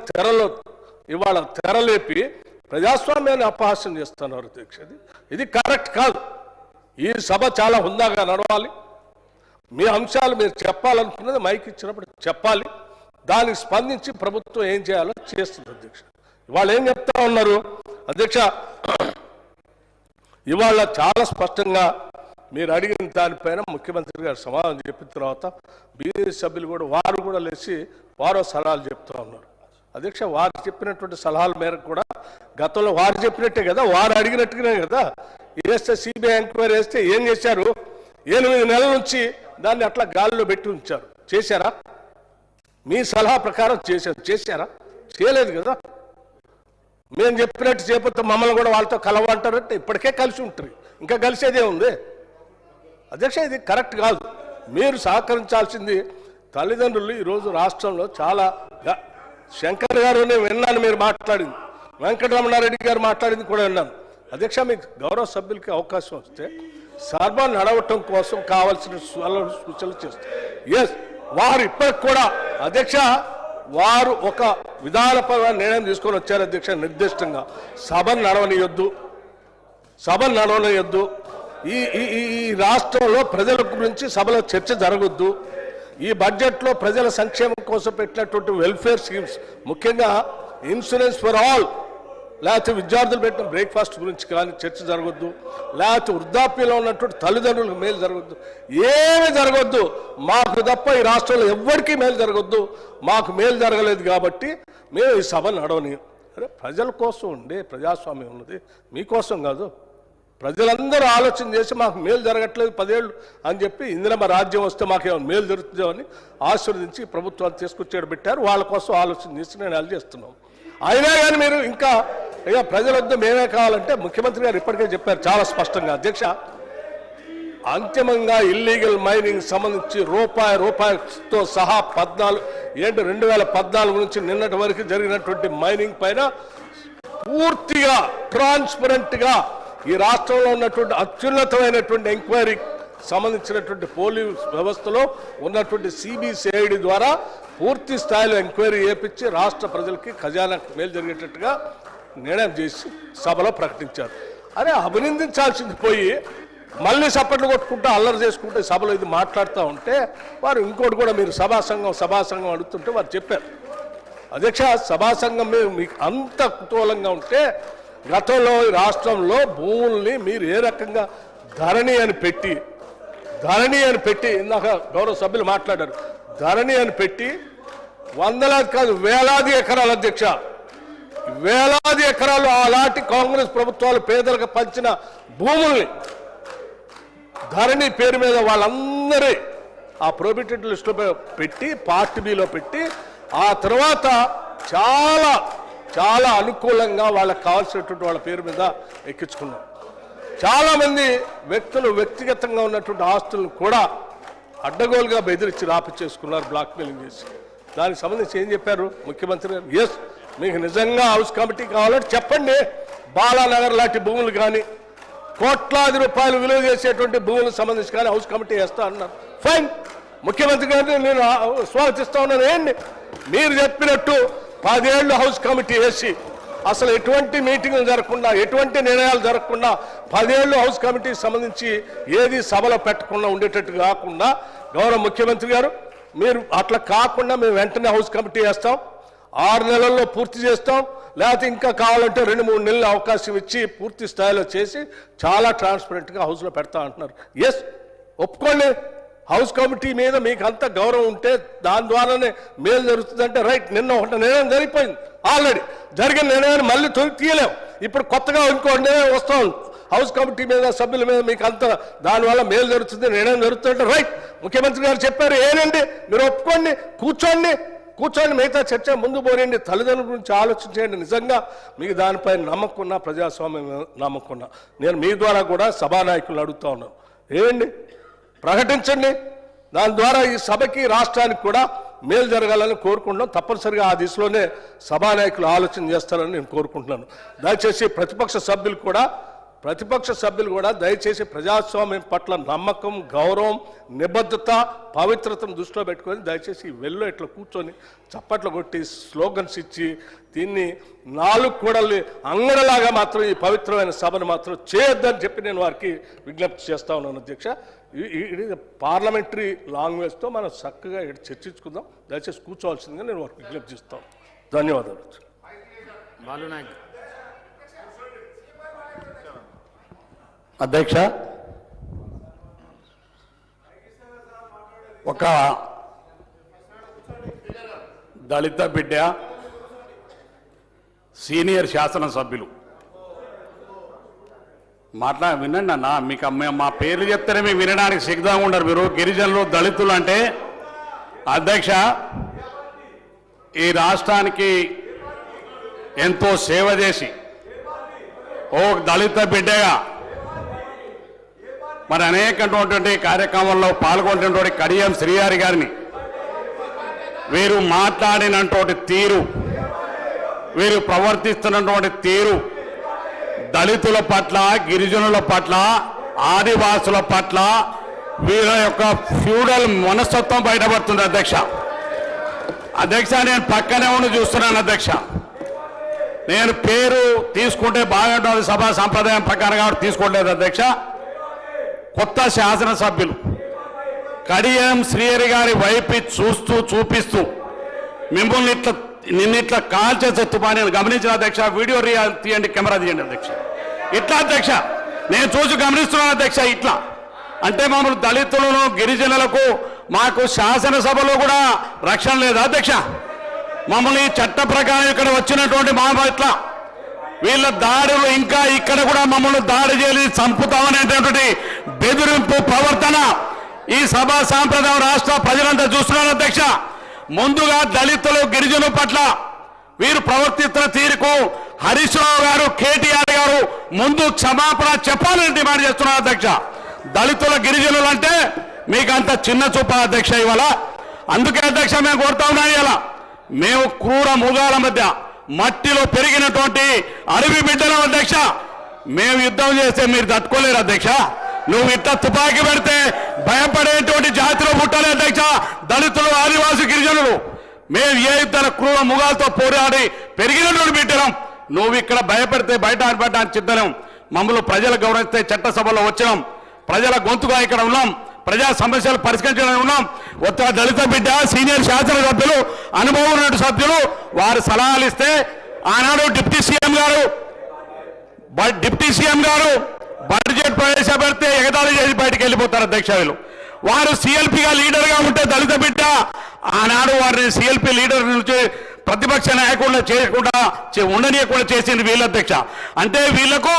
ఇవాళ తెరలేపి ప్రజాస్వామ్యాన్ని అపహాస్యం చేస్తున్నారు అధ్యక్ష. ఇది కరెక్ట్ కాదు. ఈ సభ చాలా హుందాగా నడవాలి. మీ అంశాలు మీరు చెప్పాలనుకున్నది మైక్ ఇచ్చినప్పుడు చెప్పాలి. దానికి స్పందించి ప్రభుత్వం ఏం చేయాలో చేస్తుంది అధ్యక్ష. ఇవాళ ఏం చెప్తా ఉన్నారు అధ్యక్ష? ఇవాళ చాలా స్పష్టంగా మీరు అడిగిన దానిపైన ముఖ్యమంత్రి గారు సమాధానం చెప్పిన తర్వాత బీజేపీ సభ్యులు కూడా వారు కూడా లేచి వారో సలహాలు చెప్తా ఉన్నారు అధ్యక్ష. వారు చెప్పినటువంటి సలహాల మేరకు కూడా గతంలో వారు చెప్పినట్టే కదా, వారు అడిగినట్టుగానే కదా వేస్తే సిబిఐ ఎంక్వైరీ వేస్తే ఏం చేశారు? 8 నెలల నుంచి దాన్ని అట్లా గాలిలో పెట్టి ఉంచారు. చేశారా? మీ సలహా ప్రకారం చేశారా? చేయలేదు కదా. మేము చెప్పినట్టు చేయకపోతే మమ్మల్ని కూడా వాళ్ళతో కలవంటారంటే ఇప్పటికే కలిసి ఉంటారు, ఇంకా కలిసేదే ఉంది. అధ్యక్ష, ఇది కరెక్ట్ కాదు. మీరు సహకరించాల్సింది తల్లిదండ్రులు. ఈరోజు రాష్ట్రంలో చాలా శంకర్ గారు నేను విన్నాను మీరు మాట్లాడింది, వెంకటరమణారెడ్డి గారు మాట్లాడింది కూడా విన్నాను. అధ్యక్ష, మీకు గౌరవ సభ్యులకి అవకాశం వస్తే సభ నడవటం కోసం కావాల్సిన సూచనలు చేస్తారు. ఎస్, వారు ఇప్పటికి కూడా అధ్యక్ష వారు ఒక విధానపరమైన నిర్ణయం తీసుకొని వచ్చారు అధ్యక్ష. నిర్దిష్టంగా సభను నడవనియొద్దు, ఈ రాష్ట్రంలో ప్రజల గురించి సభలో చర్చ జరగొద్దు, ఈ బడ్జెట్లో ప్రజల సంక్షేమం కోసం పెట్టినటువంటి వెల్ఫేర్ స్కీమ్స్, ముఖ్యంగా ఇన్సూరెన్స్ ఫర్ ఆల్, లేకపోతే విద్యార్థులు పెట్టిన బ్రేక్ఫాస్ట్ గురించి కానీ చర్చ జరగొద్దు, లేకపోతే వృద్ధాప్యంలో ఉన్నటువంటి తల్లిదండ్రులకు మేలు జరగొద్దు, ఏమి జరగొద్దు. మాకు తప్ప ఈ రాష్ట్రంలో ఎవ్వరికీ మేలు జరగొద్దు. మాకు మేలు జరగలేదు కాబట్టి మేము ఈ సభ నడవనీయం. అరే, ప్రజల కోసం ఉండే ప్రజాస్వామ్యం ఉన్నది, మీకోసం కాదు. ప్రజలందరూ ఆలోచన చేసి మాకు మేలు జరగట్లేదు 10 ఏళ్ళు అని చెప్పి ఇందిరమ్మ రాజ్యం వస్తే మాకేమైనా మేలు జరుగుతుందో అని ఆశీర్వదించి ప్రభుత్వాన్ని తీసుకొచ్చేడు పెట్టారు. వాళ్ళ కోసం ఆలోచన చేసి నేను చేస్తున్నాం. అయినా కానీ మీరు ఇంకా ప్రజల వద్ద మేమే కావాలంటే ముఖ్యమంత్రి గారు ఇప్పటికే చెప్పారు చాలా స్పష్టంగా. అధ్యక్ష, అంతిమంగా ఇల్లీగల్ మైనింగ్ సంబంధించి రూపాయితో సహా 2014 నుంచి నిన్నటి వరకు జరిగినటువంటి మైనింగ్ పైన పూర్తిగా ట్రాన్స్పరెంట్గా ఈ రాష్ట్రంలో ఉన్నటువంటి అత్యున్నతమైనటువంటి ఎంక్వైరీ సంబంధించినటువంటి పోలీస్ వ్యవస్థలో ఉన్నటువంటి సిబిసిఐడి ద్వారా పూర్తి స్థాయిలో ఎంక్వైరీ చేపించి రాష్ట్ర ప్రజలకి ఖజానాకి మేలు జరిగేటట్టుగా నిర్ణయం చేసి సభలో ప్రకటించారు. అరే, అభినందించాల్సింది పోయి మళ్ళీ చప్పట్లు కొట్టుకుంటూ అల్లరి చేసుకుంటూ సభలో ఇది మాట్లాడుతూ ఉంటే వారు ఇంకోటి కూడా మీరు సభా సంఘం అడుగుతుంటే వారు చెప్పారు. అధ్యక్ష, సభా సంఘం మీకు అంత కుతూహలంగా ఉంటే గతంలో ఈ రాష్ట్రంలో భూముల్ని మీరు ఏ రకంగా ధరణి అని పెట్టి ఇందాక గౌరవ సభ్యులు మాట్లాడారు, ధరణి అని పెట్టి వందలాది కాదు వేలాది ఎకరాలు అధ్యక్ష, వేలాది ఎకరాలు అలాంటి కాంగ్రెస్ ప్రభుత్వాలు పేదలకు పంచిన భూముల్ని ధరణి పేరు మీద వాళ్ళందరి ఆ ప్రొహిబిటెడ్ లిస్టులో పెట్టి పార్ట్ బిలో పెట్టి ఆ తర్వాత చాలా చాలా అనుకూలంగా వాళ్ళకి కావాల్సినటువంటి వాళ్ళ పేరు మీద ఎక్కించుకున్నాం. చాలామంది వ్యక్తులు వ్యక్తిగతంగా ఉన్నటువంటి ఆస్తులను కూడా అడ్డగోలుగా బెదిరించి రాపిచ్చేసుకున్నారు, బ్లాక్మెయిలింగ్ చేసి. దానికి సంబంధించి ఏం చెప్పారు ముఖ్యమంత్రి గారు? ఎస్, మీకు నిజంగా హౌస్ కమిటీ కావాలంటే చెప్పండి, బాలానగర్ లాంటి భూములు కానీ కోట్లాది రూపాయలు విలువ చేసేటువంటి భూములకు సంబంధించి కానీ హౌస్ కమిటీ వేస్తా అన్నారు. ఫైన్, ముఖ్యమంత్రి గారిని నేను స్వాగతిస్తా ఉన్నాను. ఏంటి మీరు చెప్పినట్టు 10 ఏళ్ళు హౌస్ కమిటీ వేసి అసలు ఎటువంటి మీటింగ్లు జరగకుండా ఎటువంటి నిర్ణయాలు జరగకుండా 10 ఏళ్ళు హౌస్ కమిటీకి సంబంధించి ఏది సభలో పెట్టకుండా ఉండేటట్టు కాకుండా గౌరవ ముఖ్యమంత్రి గారు మీరు అట్లా కాకుండా మేము వెంటనే హౌస్ కమిటీ వేస్తాం, 6 నెలల్లో పూర్తి చేస్తాం, లేకపోతే ఇంకా కావాలంటే 2-3 నెలలు అవకాశం ఇచ్చి పూర్తి స్థాయిలో చేసి చాలా ట్రాన్స్పరెంట్గా హౌస్లో పెడతా అంటున్నారు. ఎస్, ఒప్పుకోండి, హౌస్ కమిటీ మీద మీకు అంత గౌరవం ఉంటే దాని ద్వారానే మేలు జరుగుతుందంటే రైట్. నిన్న ఒక నిర్ణయం జరిగిపోయింది, ఆల్రెడీ జరిగిన నిర్ణయాన్ని మళ్ళీ తీయలేం. ఇప్పుడు కొత్తగా ఇంకో నిర్ణయం వస్తూ ఉంది హౌస్ కమిటీ మీద సభ్యుల మీద మీకు అంత దానివల్ల మేలు జరుగుతుంది నిర్ణయం జరుగుతుందంటే రైట్. ముఖ్యమంత్రి గారు చెప్పారు, ఏనండి మీరు ఒప్పుకోండి, కూర్చోండి మిగతా చర్చ ముందు పోనండి, తల్లిదండ్రుల గురించి ఆలోచించండి. నిజంగా మీకు దానిపై నమ్మకం ఉన్నా, ప్రజాస్వామ్యం నమ్మకం ఉన్నా నేను మీ ద్వారా కూడా సభానాయకులను అడుగుతా ఉన్నాను, ఏంటి ప్రకటించండి. దాని ద్వారా ఈ సభకి రాష్ట్రానికి కూడా మేలు జరగాలని కోరుకుంటున్నాం. తప్పనిసరిగా ఆ దిశలోనే సభానాయకులు ఆలోచన చేస్తారని నేను కోరుకుంటున్నాను. దయచేసి ప్రతిపక్ష సభ్యులు కూడా దయచేసి ప్రజాస్వామ్యం పట్ల నమ్మకం, గౌరవం, నిబద్ధత, పవిత్రతను దృష్టిలో పెట్టుకొని దయచేసి వెల్లో ఇట్లా కూర్చొని చప్పట్లు కొట్టి స్లోగన్స్ ఇచ్చి దీన్ని 4 కూడలి అంగడలాగా మాత్రం ఈ పవిత్రమైన సభను మాత్రం చేయొద్దని చెప్పి నేను వారికి విజ్ఞప్తి చేస్తా ఉన్నాను. అధ్యక్ష, ఇది పార్లమెంటరీ లాంగ్వేజ్తో మనం చక్కగా చర్చించుకుందాం. దయచేసి కూర్చోవాల్సిందిగా నేను వారికి విజ్ఞప్తి చేస్తాను. ధన్యవాదాలు. అధ్యక్ష, ఒక దళిత బిడ్డ సీనియర్ శాసనసభ్యులు వినండి అన్న, మీకు మా పేర్లు చెప్తేనే మీకు వినడానికి సిగ్గుగా ఉండరు మీరు. గిరిజనులు, దళితులు అంటే అధ్యక్ష ఈ రాష్ట్రానికి ఎంతో సేవ చేసి ఓ దళిత బిడ్డగా మరి అనేకటువంటి కార్యక్రమాల్లో పాల్గొంటున్నటువంటి కడియం శ్రీహరి గారిని వీరు మాట్లాడినటువంటి తీరు, వీరు ప్రవర్తిస్తున్నటువంటి తీరు దళితుల పట్ల, గిరిజనుల పట్ల, ఆదివాసుల పట్ల వీళ్ళ యొక్క ఫ్యూడల్ మనస్తత్వం బయటపడుతుంది అధ్యక్ష. నేను పక్కనే ఉండి చూస్తున్నాను అధ్యక్ష. నేను పేరు తీసుకుంటే బాగుంటుంది సభా సాంప్రదాయం ప్రకారం కాబట్టి తీసుకోవట్లేదు అధ్యక్ష. కొత్త శాసనసభ్యులు కడియం శ్రీహరి గారి వైపు చూపిస్తూ మిమ్మల్ని నిన్నిట్లా కాల్చేసే తుపాను గమనించిన అధ్యక్ష. వీడియో తీయండి, కెమెరా తీయండి అధ్యక్ష. ఇట్లా అధ్యక్ష నేను చూసి గమనిస్తున్నాను అధ్యక్ష. ఇట్లా అంటే మమ్మల్ని దళితులను, గిరిజనులకు మాకు శాసనసభలో కూడా రక్షణ లేదు అధ్యక్ష. మమ్మల్ని చట్ట ప్రకారం ఇక్కడ వచ్చినటువంటి మా పట్ల వీళ్ళ దాడులు ఇంకా ఇక్కడ కూడా మమ్మల్ని దాడి చేసి చంపుతామనేటువంటి బెదిరింపు ప్రవర్తన ఈ సభా సాంప్రదాయం రాష్ట్ర ప్రజలంతా చూస్తున్నారు అధ్యక్ష. ముందుగా దళితులు, గిరిజనుల పట్ల వీరు ప్రవర్తిస్తున్న తీరుకు హరీష్ రావు గారు, కేటీఆర్ గారు ముందు క్షమాపణ చెప్పాలని డిమాండ్ చేస్తున్నారు అధ్యక్ష. దళితుల, గిరిజనులు అంటే మీకు అంత చిన్న చూప అధ్యక్ష ఇవాళ. అందుకే అధ్యక్ష మేము కోరుతా ఉన్నాం ఇవాళ. మేము క్రూర మృగాల మధ్య మట్టిలో పెరిగినటువంటి అడవి బిడ్డలం అధ్యక్ష. మేము యుద్ధం చేస్తే మీరు తట్టుకోలేరు అధ్యక్ష. నువ్వు ఇట్లా తుపాకీ పెడితే భయపడేటువంటి జాతిలో పుట్టాలి అధ్యక్ష. దళితులు, ఆదివాసి, గిరిజనులు మేము ఏ యుద్ధాల క్రూర మృగాలతో పోరాడి పెరిగినటువంటి బిడ్డలం. నువ్వు ఇక్కడ భయపెడితే బయట ఆడబడ్డానికి సిద్ధం. మమ్మల్ని ప్రజలు గౌరవిస్తే చట్టసభలో వచ్చినాం, ప్రజల గొంతుగా ఇక్కడ ఉన్నాం, ప్రజా సమస్యలు పరిష్కరించడానికి ఉన్నాం. ఒక్క దళిత బిడ్డ, సీనియర్ శాసనసభ్యులు, అనుభవం ఉన్న సభ్యులు వారు సలహాలు ఇస్తే ఆనాడు డిప్యూటీ సీఎం గారు బడ్జెట్ ప్రవేశపెడితే ఎగతాళి చేసి బయటకు వెళ్ళిపోతారు అధ్యక్ష. వారు సిఎల్పిగా లీడర్గా ఉంటే దళిత బిడ్డ ఆనాడు వారిని సిఎల్పి లీడర్ నుంచి ప్రతిపక్ష నాయకుడిని చేయకుండా ఉండనీయకుండా చేసింది వీళ్ళ అధ్యక్ష. అంటే వీళ్లకు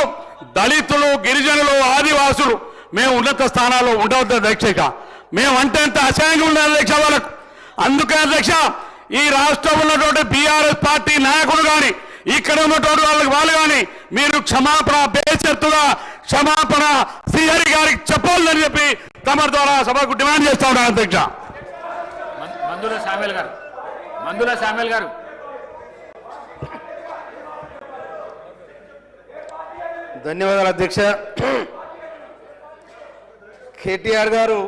దళితులు, గిరిజనులు, ఆదివాసులు మేము ఉన్నత స్థానాల్లో ఉండవద్దు అధ్యక్ష. మేము అంటే అంత అసహ్యంగా ఉండాలి అధ్యక్ష వాళ్ళకు. అందుకే అధ్యక్ష ఈ రాష్ట్రంలో ఉన్నటువంటి బీఆర్ఎస్ పార్టీ నాయకులు కానీ, ఇక్కడ ఉన్నటువంటి వాళ్ళు కానీ మీరు క్షమాపణ, బేషరతుగా క్షమాపణ శ్రీహరి గారికి చెప్పాలని చెప్పి తమ ద్వారా సభకు డిమాండ్ చేస్తా ఉన్నాను అధ్యక్ష. మందుల శామ్యుల్ గారు ధన్యవాదాలు అధ్యక్ష. కేటీఆర్ గారు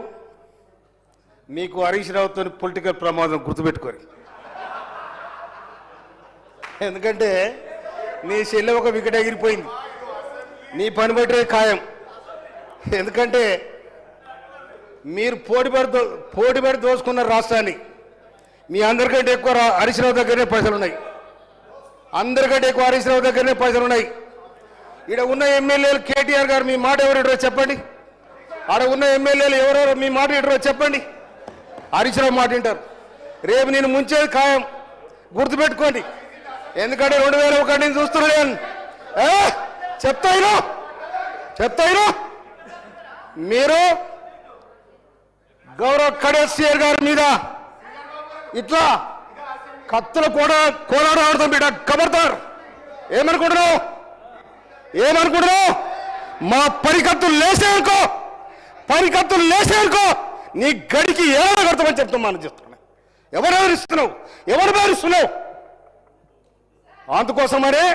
మీకు హరీష్ రావుతో పొలిటికల్ ప్రమాదం గుర్తుపెట్టుకోరు. ఎందుకంటే నీ చెల్లె ఒక వికెట్ ఎగిరిపోయింది, నీ పని బట్టే ఖాయం. ఎందుకంటే మీరు పోటీపడి దోసుకున్న రాష్ట్రాన్ని. మీ అందరికంటే ఎక్కువ హరీష్ రావు దగ్గరనే పైసలు ఉన్నాయి, అందరికంటే ఎక్కువ హరీష్ రావు దగ్గరనే పైసలు ఉన్నాయి. ఇక్కడ ఉన్న ఎమ్మెల్యేలు కేటీఆర్ గారు మీ మాట ఎవరు చెప్పండి. ఆడ ఉన్న ఎమ్మెల్యేలు ఎవరెవరు మీ మాట వింటారో చెప్పండి. హరీష్ రావు మాట వింటారు. రేపు నేను ముంచేది ఖాయం, గుర్తుపెట్టుకోండి. ఎందుకంటే 2001 నుంచి చూస్తున్నాను. చెప్తాయినా మీరు గౌరవ కడేశ్వర్ గారి మీద ఇట్లా కత్తులు కూడా కోలాడాడుతాం బిడ్డ. కబర్దార్. ఏమనుకుంటున్నావు? మా పరికత్తులు లేసేనుకో నీ గడికి ఏమైనా కడతామని చెప్తామని చెప్తున్నా. ఎవరు బెదిరిస్తున్నావు? అందుకోసమనే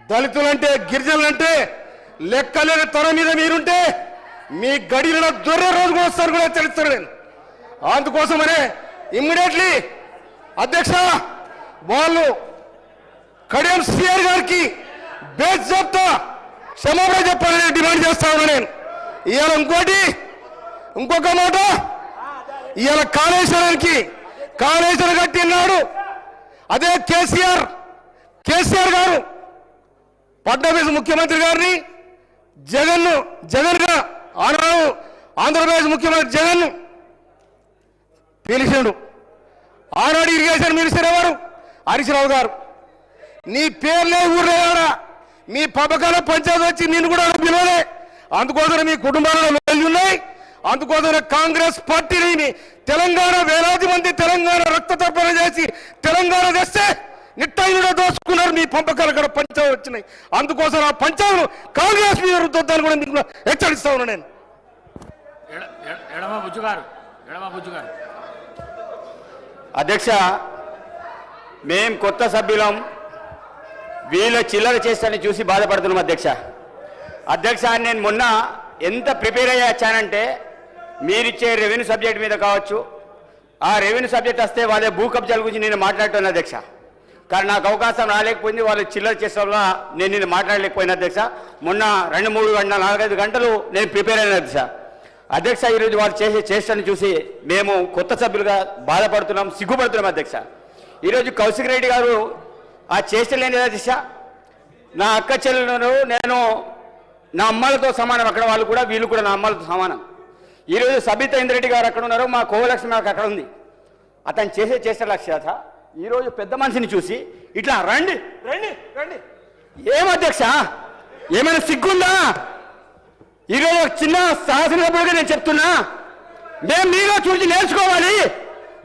దళితులంటే, గిరిజనులంటే లెక్కలేని తన మీద మీరుంటే మీ గడిలో దొర్రే రోజు కూడా వస్తారు కూడా తెలుస్తారు. నేను అందుకోసమనే ఇమ్మీడియట్లీ అధ్యక్ష వాళ్ళు కడియం శ్రీహరి గారికి బేజాబ్తా క్షమాపణ చెప్పాలని డిమాండ్ చేస్తా ఉన్నా నేను. ఇవాళ ఇంకొక మాట, ఇవాళ కాళేశ్వరం కట్టినాడు అదే కేసీఆర్ గారు ఫడ్నవీస్ ముఖ్యమంత్రి గారిని జగన్ గా ఆనాడు ఆంధ్రప్రదేశ్ ముఖ్యమంత్రి జగన్ పిలిచాడు. ఆనాడు ఇరిగేషన్ మినిస్టర్ ఎవరు? హరీష్ రావు గారు. నీ పేర్లే ఊర్లేడా? మీ పథకాల పంచాయతీ వచ్చి నేను కూడా పిలవలే. అందుకోసం మీ కుటుంబాలలో ఉన్నాయి. అందుకోసం కాంగ్రెస్ పార్టీని తెలంగాణ వేలాది మంది తెలంగాణ రక్త తర్పణ చేసి తెలంగాణ తెస్తే నిట్టాయిలో దోచుకున్నారు. మీ పంపకాలు కూడా పంచాలు వచ్చినాయి. అందుకోసం ఆ పంచాలను కాంగ్రెస్ మీద రుద్దాన్ని కూడా మీకు హెచ్చరిస్తా ఉన్నా నేను. ఎడమ బుజ్జు గారు. అధ్యక్ష, మేం కొత్త సభ్యులం, వీళ్ళ చిల్లర చేస్తానని చూసి బాధపడుతున్నాం అధ్యక్ష. నేను మొన్న ఎంత ప్రిపేర్ అయ్యి వచ్చానంటే, మీరిచ్చే రెవెన్యూ సబ్జెక్ట్ మీద కావచ్చు, ఆ రెవెన్యూ సబ్జెక్ట్ వస్తే వాళ్ళ భూ కబ్జాల గురించి నేను మాట్లాడుతున్నాను అధ్యక్ష. కానీ నాకు అవకాశం రాలేకపోయింది, వాళ్ళు చిల్లర చేసే వల్ల నేను నిన్ను మాట్లాడలేకపోయినా అధ్యక్ష. మొన్న 2-3 గంటలు 4-5 గంటలు నేను ప్రిపేర్ అయిన అధ్యక్ష. ఈరోజు వాళ్ళు చేసే చేష్టని చూసి మేము కొత్త సభ్యులుగా బాధపడుతున్నాం, సిగ్గుపడుతున్నాం అధ్యక్ష. ఈరోజు కౌశిక్ రెడ్డి గారు ఆ చేష్టలు ఏంటి అధ్యక్ష? నా అక్క చెల్లెలను నేను నా అమ్మలతో సమానం, అక్కడ వాళ్ళు కూడా వీళ్ళు కూడా నా అమ్మలతో సమానం. ఈరోజు సబితా ఇంద్రెడ్డి గారు అక్కడ ఉన్నారు, మా కోవలక్ష్మి నాకు అక్కడ ఉంది. అతను చేసే చేష్టల లక్ష్యత ఈరోజు పెద్ద మనిషిని చూసి ఇట్లా రండి రండి రండి. ఏం అధ్యక్ష, ఏమైనా సిగ్గుందా? ఈరోజు చిన్న శాసనసభ్యుడిగా నేను చెప్తున్నా, మేము మీలో చూసి నేర్చుకోవాలి.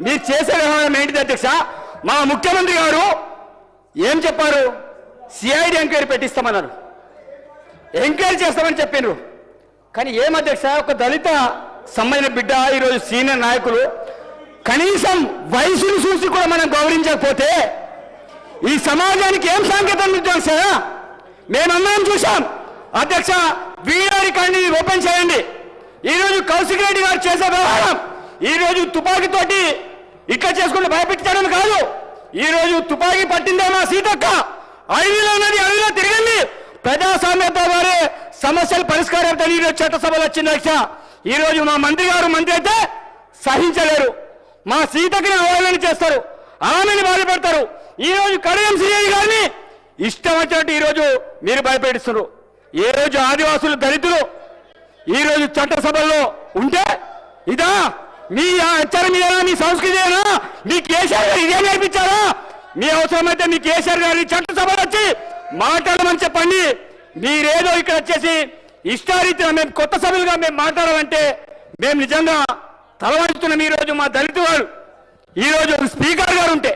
మీరు చేసే వ్యవహారం ఏంటిది అధ్యక్ష? మా ముఖ్యమంత్రి గారు ఏం చెప్పారు? సిఐడి ఎంక్వైరీ పెట్టిస్తామన్నారు, ఎంక్వైరీ చేస్తామని చెప్పారు. కానీ ఏం అధ్యక్ష, ఒక దళిత సంబంధించిన బిడ్డ ఈరోజు సీనియర్ నాయకులు కనీసం వయసును చూసి కూడా మనం గౌరవించకపోతే ఈ సమాజానికి ఏం సంకేతం ఇద్దాం సార్? మేమందరం చూసాం అధ్యక్ష. వీడియో రికార్డు ఓపెన్ చేయండి. ఈరోజు కౌశిక్ రెడ్డి గారు చేసే వ్యవహారం ఈరోజు తుపాకీతోటి ఇట్లా చేసుకుంటూ భయపెట్టించడం కాదు. ఈరోజు తుపాకీ పట్టిందే మా సీతక్క, అడవిలో ఉన్నది, అడవిలో తిరిగింది. ప్రజాస్వామ్యంతో వారే సమస్యలు పరిష్కారం ఈరోజు చట్టసభలో వచ్చింది అధ్యక్ష. ఈరోజు మా మంత్రి గారు మంత్రి అయితే సహించలేరు, మా సీతక్కని అవహేళన చేస్తారు, ఆమెను బాధపెడతారు. ఈరోజు కడియం సిఐ గారిని ఇష్టం వచ్చినట్టు ఈరోజు మీరు భయపెడిస్తున్నారు. ఏ రోజు ఆదివాసులు దళితులు ఈరోజు చట్టసభల్లో ఉంటే ఇదా మీ ఆచారం ఇదేనా? మీ సంస్కృతి ఏనా? మీ కేసీఆర్ గారు ఇదే నేర్పించారా? మీ అవసరమైతే మీ కేసీఆర్ గారిని చట్టసభలో వచ్చి మాట్లాడమని చెప్పండి. మీరేదో ఇక్కడ వచ్చేసి ఇష్టారీతిగా మేము కొత్త సభ్యులుగా మేము మాట్లాడాలంటే మేము నిజంగా తలవంచుతున్నాం. ఈరోజు మా దళిత వారు ఈరోజు స్పీకర్ గారు ఉంటే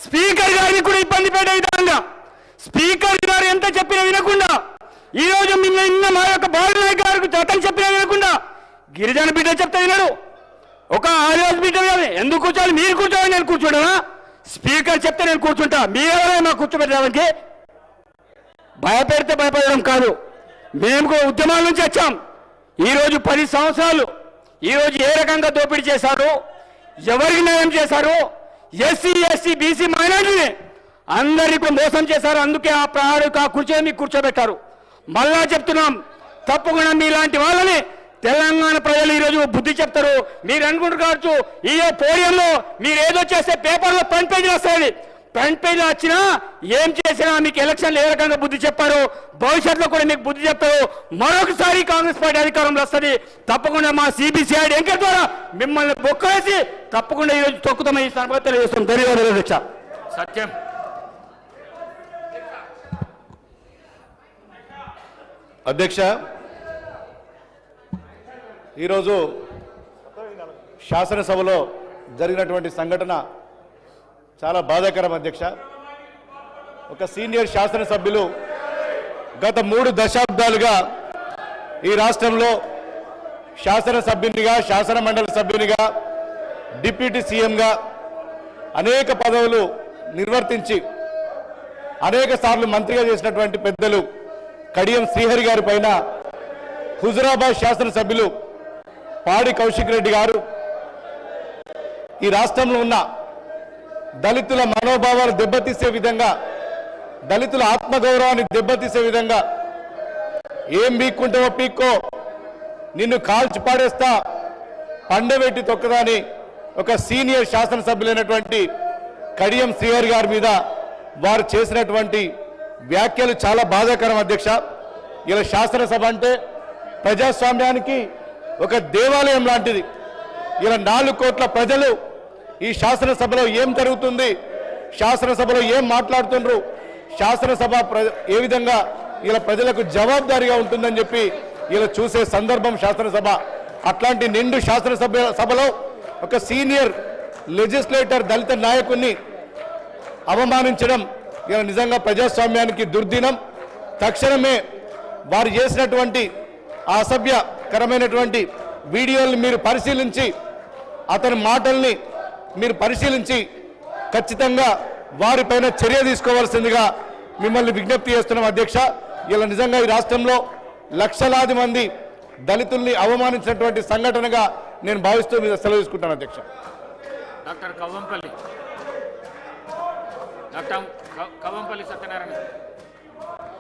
స్పీకర్ గారిని కూడా ఇబ్బంది పెట్టే విధంగా స్పీకర్ గారు ఎంత చెప్పినా వినకుండా ఈరోజు నిన్న మా యొక్క బాలు నాయక్ గారికి చట్టం చెప్పినా వినకుండా గిరిజన బిడ్డ చెప్తే వినడు, ఒక ఆదివాసి బిడ్డ ఎందుకు కూర్చోవాలి? మీరు కూర్చోవాలి, నేను కూర్చోడనా? స్పీకర్ చెప్తే నేను కూర్చుంటా, మీరెవరైనా మాకు కూర్చోబెట్టడానికి? భయపెడితే భయపడడం కాదు, మేము కూడా ఉద్యమాల నుంచి వచ్చాం. ఈరోజు 10 సంవత్సరాలు ఈరోజు ఏ రకంగా దోపిడీ చేశారు, ఎవరికి న్యాయం చేశారు? ఎస్సీ ఎస్టీ బీసీ మైనారిటీని అందరికీ మోసం చేశారు. అందుకే ఆ ప్రాణాళిక కూర్చొని కూర్చోబెట్టారు. మళ్ళా చెప్తున్నాం, తప్పకుండా మీలాంటి వాళ్ళని తెలంగాణ ప్రజలు ఈరోజు బుద్ధి చెప్తారు. మీరు అనుకుంటారు కావచ్చు, ఈ పోడియంలో మీరు ఏదో చేస్తే పేపర్లో ఫ్రంట్ పేజీలు వస్తాయి. ఫ్రంట్ పేజీలో వచ్చినా ఏం చేసినా మీకు ఎలక్షన్లు ఏ రకంగా బుద్ధి చెప్పారు, భవిష్యత్తులో కూడా మీకు బుద్ధి చెప్తారు. మరొకసారి కాంగ్రెస్ పార్టీ అధికారంలో వస్తుంది. తప్పకుండా మా సిబిసిఐడి ఎంక్వైరీ ద్వారా మిమ్మల్ని బొక్కవేసి తప్పకుండా ఈరోజు తొక్కుతామని ఈ సందర్భంగా తెలియజేస్తాం. ధన్యవాదాలు అధ్యక్ష. సత్యం. అధ్యక్ష, ఈరోజు శాసనసభలో జరిగినటువంటి సంఘటన చాలా బాధాకరం అధ్యక్ష. ఒక సీనియర్ శాసనసభ్యులు గత 3 దశాబ్దాలుగా ఈ రాష్ట్రంలో శాసనసభ్యునిగా, శాసన మండలి సభ్యునిగా, డిప్యూటీ సీఎంగా అనేక పదవులు నిర్వర్తించి అనేక సార్లు మంత్రిగా చేసినటువంటి పెద్దలు కడియం శ్రీహరి గారి పైన హుజురాబాద్ శాసనసభ్యులు పాడి కౌశిక్ రెడ్డి గారు ఈ రాష్ట్రంలో ఉన్న దళితుల మనోభావాలు దెబ్బతీసే విధంగా, దళితుల ఆత్మగౌరవాన్ని దెబ్బతీసే విధంగా ఏం పీక్కుంటావో పీక్కో, నిన్ను కాల్చి పాడేస్తా, పండబెట్టి తొక్కదాని ఒక సీనియర్ శాసనసభ్యులైనటువంటి కడియం శ్రీహరి గారి మీద వారు చేసినటువంటి వ్యాఖ్యలు చాలా బాధాకరం అధ్యక్ష. ఇలా శాసనసభ అంటే ప్రజాస్వామ్యానికి ఒక దేవాలయం లాంటిది. ఇలా 4 కోట్ల ప్రజలు ఈ శాసనసభలో ఏం జరుగుతుంది, శాసనసభలో ఏం మాట్లాడుతుండ్రు, శాసనసభ ఏ విధంగా ఇలా ప్రజలకు జవాబుదారీగా ఉంటుందని చెప్పి ఇలా చూసే సందర్భం శాసనసభ. అట్లాంటి నిండు శాసనసభలో ఒక సీనియర్ లెజిస్లేటర్ దళిత నాయకుడిని అవమానించడం ఇలా నిజంగా ప్రజాస్వామ్యానికి దుర్దినం. తక్షణమే వారు చేసినటువంటి ఆ అసభ్యకరమైనటువంటి వీడియోల్ని మీరు పరిశీలించి అతని మాటల్ని మీరు పరిశీలించి ఖచ్చితంగా వారిపైన చర్య తీసుకోవాల్సిందిగా మిమ్మల్ని విజ్ఞప్తి చేస్తున్నాం అధ్యక్ష. ఇలా నిజంగా ఈ రాష్ట్రంలో లక్షలాది మంది దళితుల్ని అవమానించినటువంటి సంఘటనగా నేను భావిస్తూ మీద సెలవు తీసుకుంటాను అధ్యక్ష. డాక్టర్ కవ్వంపల్లి సత్యనారాయణ.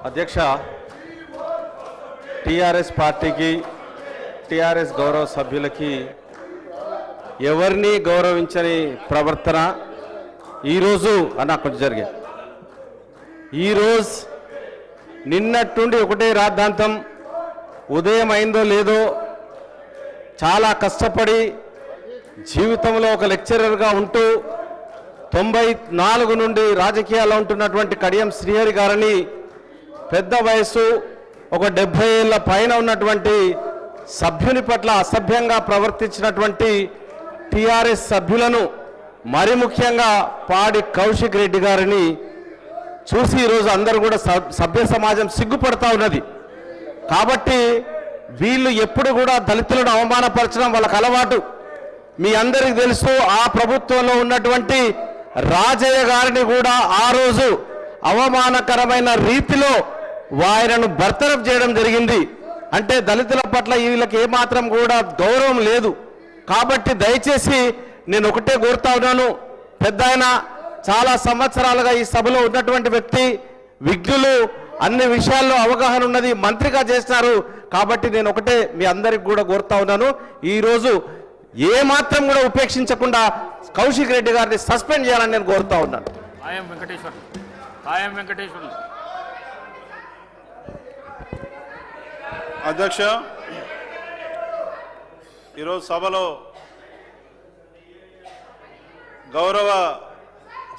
అధ్యక్ష, టీఆర్ఎస్ పార్టీకి టీఆర్ఎస్ గౌరవ సభ్యులకి ఎవరిని గౌరవించని ప్రవర్తన ఈరోజు కొంచెం జరిగాయి. ఈరోజు నిన్నట్టుండి ఒకటే రాద్ధాంతం. ఉదయం అయిందో లేదో చాలా కష్టపడి జీవితంలో ఒక లెక్చరర్గా ఉంటూ 94 నుండి రాజకీయాల్లో ఉంటున్నటువంటి కడియం శ్రీహరి గారిని పెద్ద వయసు ఒక 70 ఏళ్ల పైన ఉన్నటువంటి సభ్యుని పట్ల అసభ్యంగా ప్రవర్తించినటువంటి టీఆర్ఎస్ సభ్యులను మరి ముఖ్యంగా పాడి కౌశిక్ రెడ్డి గారిని చూసి ఈరోజు అందరూ కూడా సభ్య సమాజం సిగ్గుపడతా ఉన్నది. కాబట్టి వీళ్ళు ఎప్పుడు కూడా దళితులను అవమానపరచడం వాళ్ళకి అలవాటు. మీ అందరికీ తెలుసు, ఆ ప్రభుత్వంలో ఉన్నటువంటి రాజయ్య గారిని కూడా ఆ రోజు అవమానకరమైన రీతిలో ఆయనను బర్తరఫ్ చేయడం జరిగింది. అంటే దళితుల పట్ల వీళ్ళకి ఏమాత్రం కూడా గౌరవం లేదు. కాబట్టి దయచేసి నేను ఒకటే కోరుతా ఉన్నాను, పెద్ద ఆయన చాలా సంవత్సరాలుగా ఈ సభలో ఉన్నటువంటి వ్యక్తి, విజ్ఞులు, అన్ని విషయాల్లో అవగాహన ఉన్నది, మంత్రిగా చేస్తున్నారు. కాబట్టి నేను ఒకటే మీ అందరికి కూడా కోరుతా ఉన్నాను, ఈరోజు ఏమాత్రం కూడా ఉపేక్షించకుండా కౌశిక్ రెడ్డి గారిని సస్పెండ్ చేయాలని నేను కోరుతా ఉన్నాను. అధ్యక్ష, ఈరోజు సభలో గౌరవ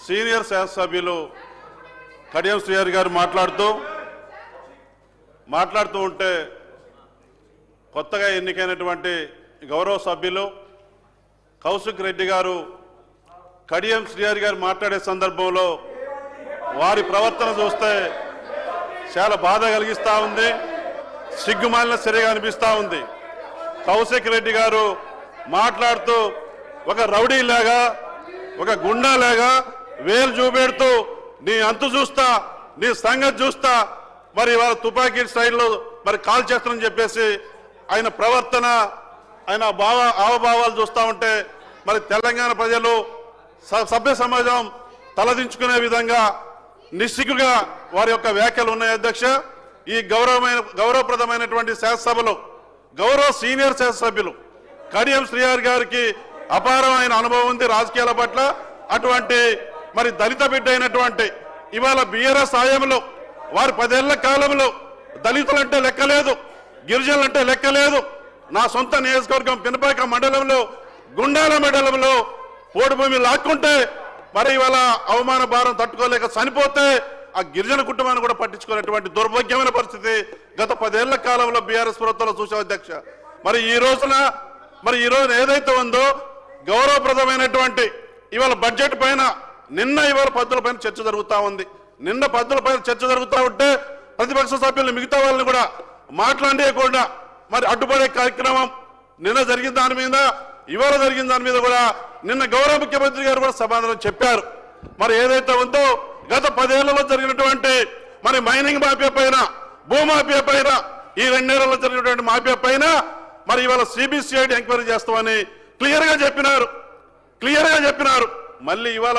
సీనియర్ శాసనసభ్యులు కడియం శ్రీహరి గారు మాట్లాడుతూ ఉంటే కొత్తగా ఎన్నికైనటువంటి గౌరవ సభ్యులు కౌశిక్ రెడ్డి గారు కడియం శ్రీహరి గారు మాట్లాడే సందర్భంలో వారి ప్రవర్తన చూస్తే చాలా బాధ కలిగిస్తూ ఉంది, సిగ్గుమాలిన చర్యగా అనిపిస్తూ ఉంది. కౌశిక్ రెడ్డి గారు మాట్లాడుతూ ఒక రౌడీలాగా, ఒక గుండాలాగా వేలు చూపెడుతూ నీ అంతు చూస్తా, నీ సంగతి చూస్తా, మరి వాళ్ళ తుపాకీ స్టైల్లో మరి కాల్ చేస్తానని చెప్పేసి ఆయన ప్రవర్తన, ఆయన హావభావాలు చూస్తూ ఉంటే మరి తెలంగాణ ప్రజలు, సభ్య సమాజం తలదించుకునే విధంగా నిస్సిగ్గుగా వారి యొక్క వ్యాఖ్యలు ఉన్నాయి. అధ్యక్ష, ఈ గౌరవప్రదమైనటువంటి శాసనసభలో గౌరవ సీనియర్ శాసనసభ్యులు కడియం శ్రీహరి గారికి అపారమైన అనుభవం ఉంది రాజకీయాల పట్ల. అటువంటి మరి దళిత బిడ్డ అయినటువంటి ఇవాళ బీఆర్ఎస్ హయాంలో వారి 10 ఏళ్ల కాలంలో దళితులంటే లెక్కలేదు, గిరిజనులంటే లెక్కలేదు. నా సొంత నియోజకవర్గం పినపాక మండలంలో, గుండాల మండలంలో పోడు భూమి లాక్కుంటే మరి ఇవాళ అవమాన భారం తట్టుకోలేక చనిపోతే ఆ గిరిజన కుటుంబాన్ని కూడా పట్టించుకునేటువంటి దౌర్భాగ్యమైన పరిస్థితి గత 10 ఏళ్ల కాలంలో బీఆర్ఎస్ ప్రభుత్వంలో చూసాం అధ్యక్ష. మరి ఈ రోజున ఏదైతే ఉందో గౌరవప్రదమైనటువంటి ఇవాళ బడ్జెట్ పైన ఇవాళ పద్దుల పైన చర్చ జరుగుతూ ఉంది. పద్దుల పైన చర్చ జరుగుతూ ఉంటే ప్రతిపక్ష సభ్యులు మిగతా వాళ్ళని కూడా మాట్లాడేయకుండా మరి అడ్డుపడే కార్యక్రమం నిన్న జరిగిన దాని మీద, ఇవాళ జరిగిన దాని మీద కూడా నిన్న గౌరవ ముఖ్యమంత్రి గారు కూడా సమాధానం చెప్పారు. మరి ఏదైతే ఉందో గత 10 ఏళ్లలో జరిగినటువంటి మరి మైనింగ్ మాఫియా పైన, భూమాఫియా పైన, ఈ 2 ఏళ్లలో జరిగినటువంటి మాఫియా పైన మరి ఇవాళ సిబిసిఐడి ఎంక్వైరీ చేస్తామని క్లియర్ గా చెప్పినారు. మళ్ళీ ఇవాళ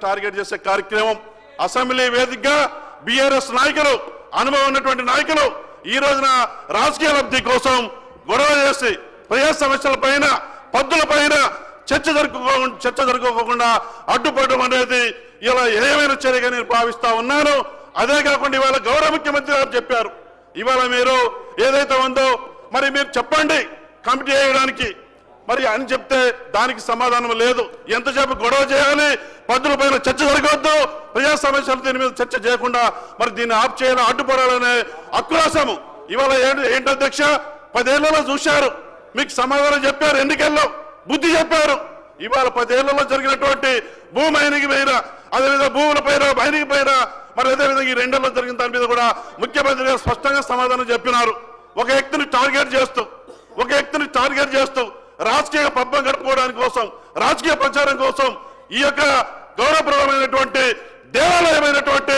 టార్గెట్ చేసే కార్యక్రమం అసెంబ్లీ వేదికగా బీఆర్ఎస్ నాయకులు, అనుభవం ఉన్నటువంటి నాయకులు ఈ రోజున రాజకీయ లబ్ధి కోసం గొడవ చేసి ప్రజా సమస్యల పైన, పద్దుల పైన చర్చ జరుపుకోకుండా అడ్డుపడడం అనేది ఇలా ఏమైనా చర్యగా నేను భావిస్తా ఉన్నాను. అదే కాకుండా ఇవాళ గౌరవ ముఖ్యమంత్రి గారు చెప్పారు, ఇవాళ మీరు ఏదైతే ఉందో మరి మీరు చెప్పండి కమిటీ వేయడానికి మరి అని చెప్తే దానికి సమాధానం లేదు. ఎంతసేపు గొడవ చేయాలి, పద్దుల పైన చర్చ జరగవద్దు, ప్రజా సమస్యలు దీని మీద చర్చ చేయకుండా మరి దీన్ని ఆఫ్ చేయాలి, అడ్డుపడాలనే ఆక్రోశము ఇవాళ ఏంటి అధ్యక్ష? 10 ఏళ్లలో చూశారు, మీకు సమాధానం చెప్పారు, ఎన్నికల్లో బుద్ధి చెప్పారు. ఇవాళ 10 ఏళ్లలో జరిగినటువంటి భూ మైనింగ్ పైన, అదేవిధంగా భూముల పైన, మైనింగ్ పైన, మరి అదేవిధంగా ఈ 2 ఏళ్లలో జరిగిన దాని మీద కూడా ముఖ్యమంత్రి గారు స్పష్టంగా సమాధానం చెప్పినారు. ఒక వ్యక్తిని టార్గెట్ చేస్తూ రాజకీయ పబ్బం గడుపుకోవడానికి కోసం, రాజకీయ ప్రచారం కోసం ఈ యొక్క గౌరవప్రదమైనటువంటి దేవాలయమైనటువంటి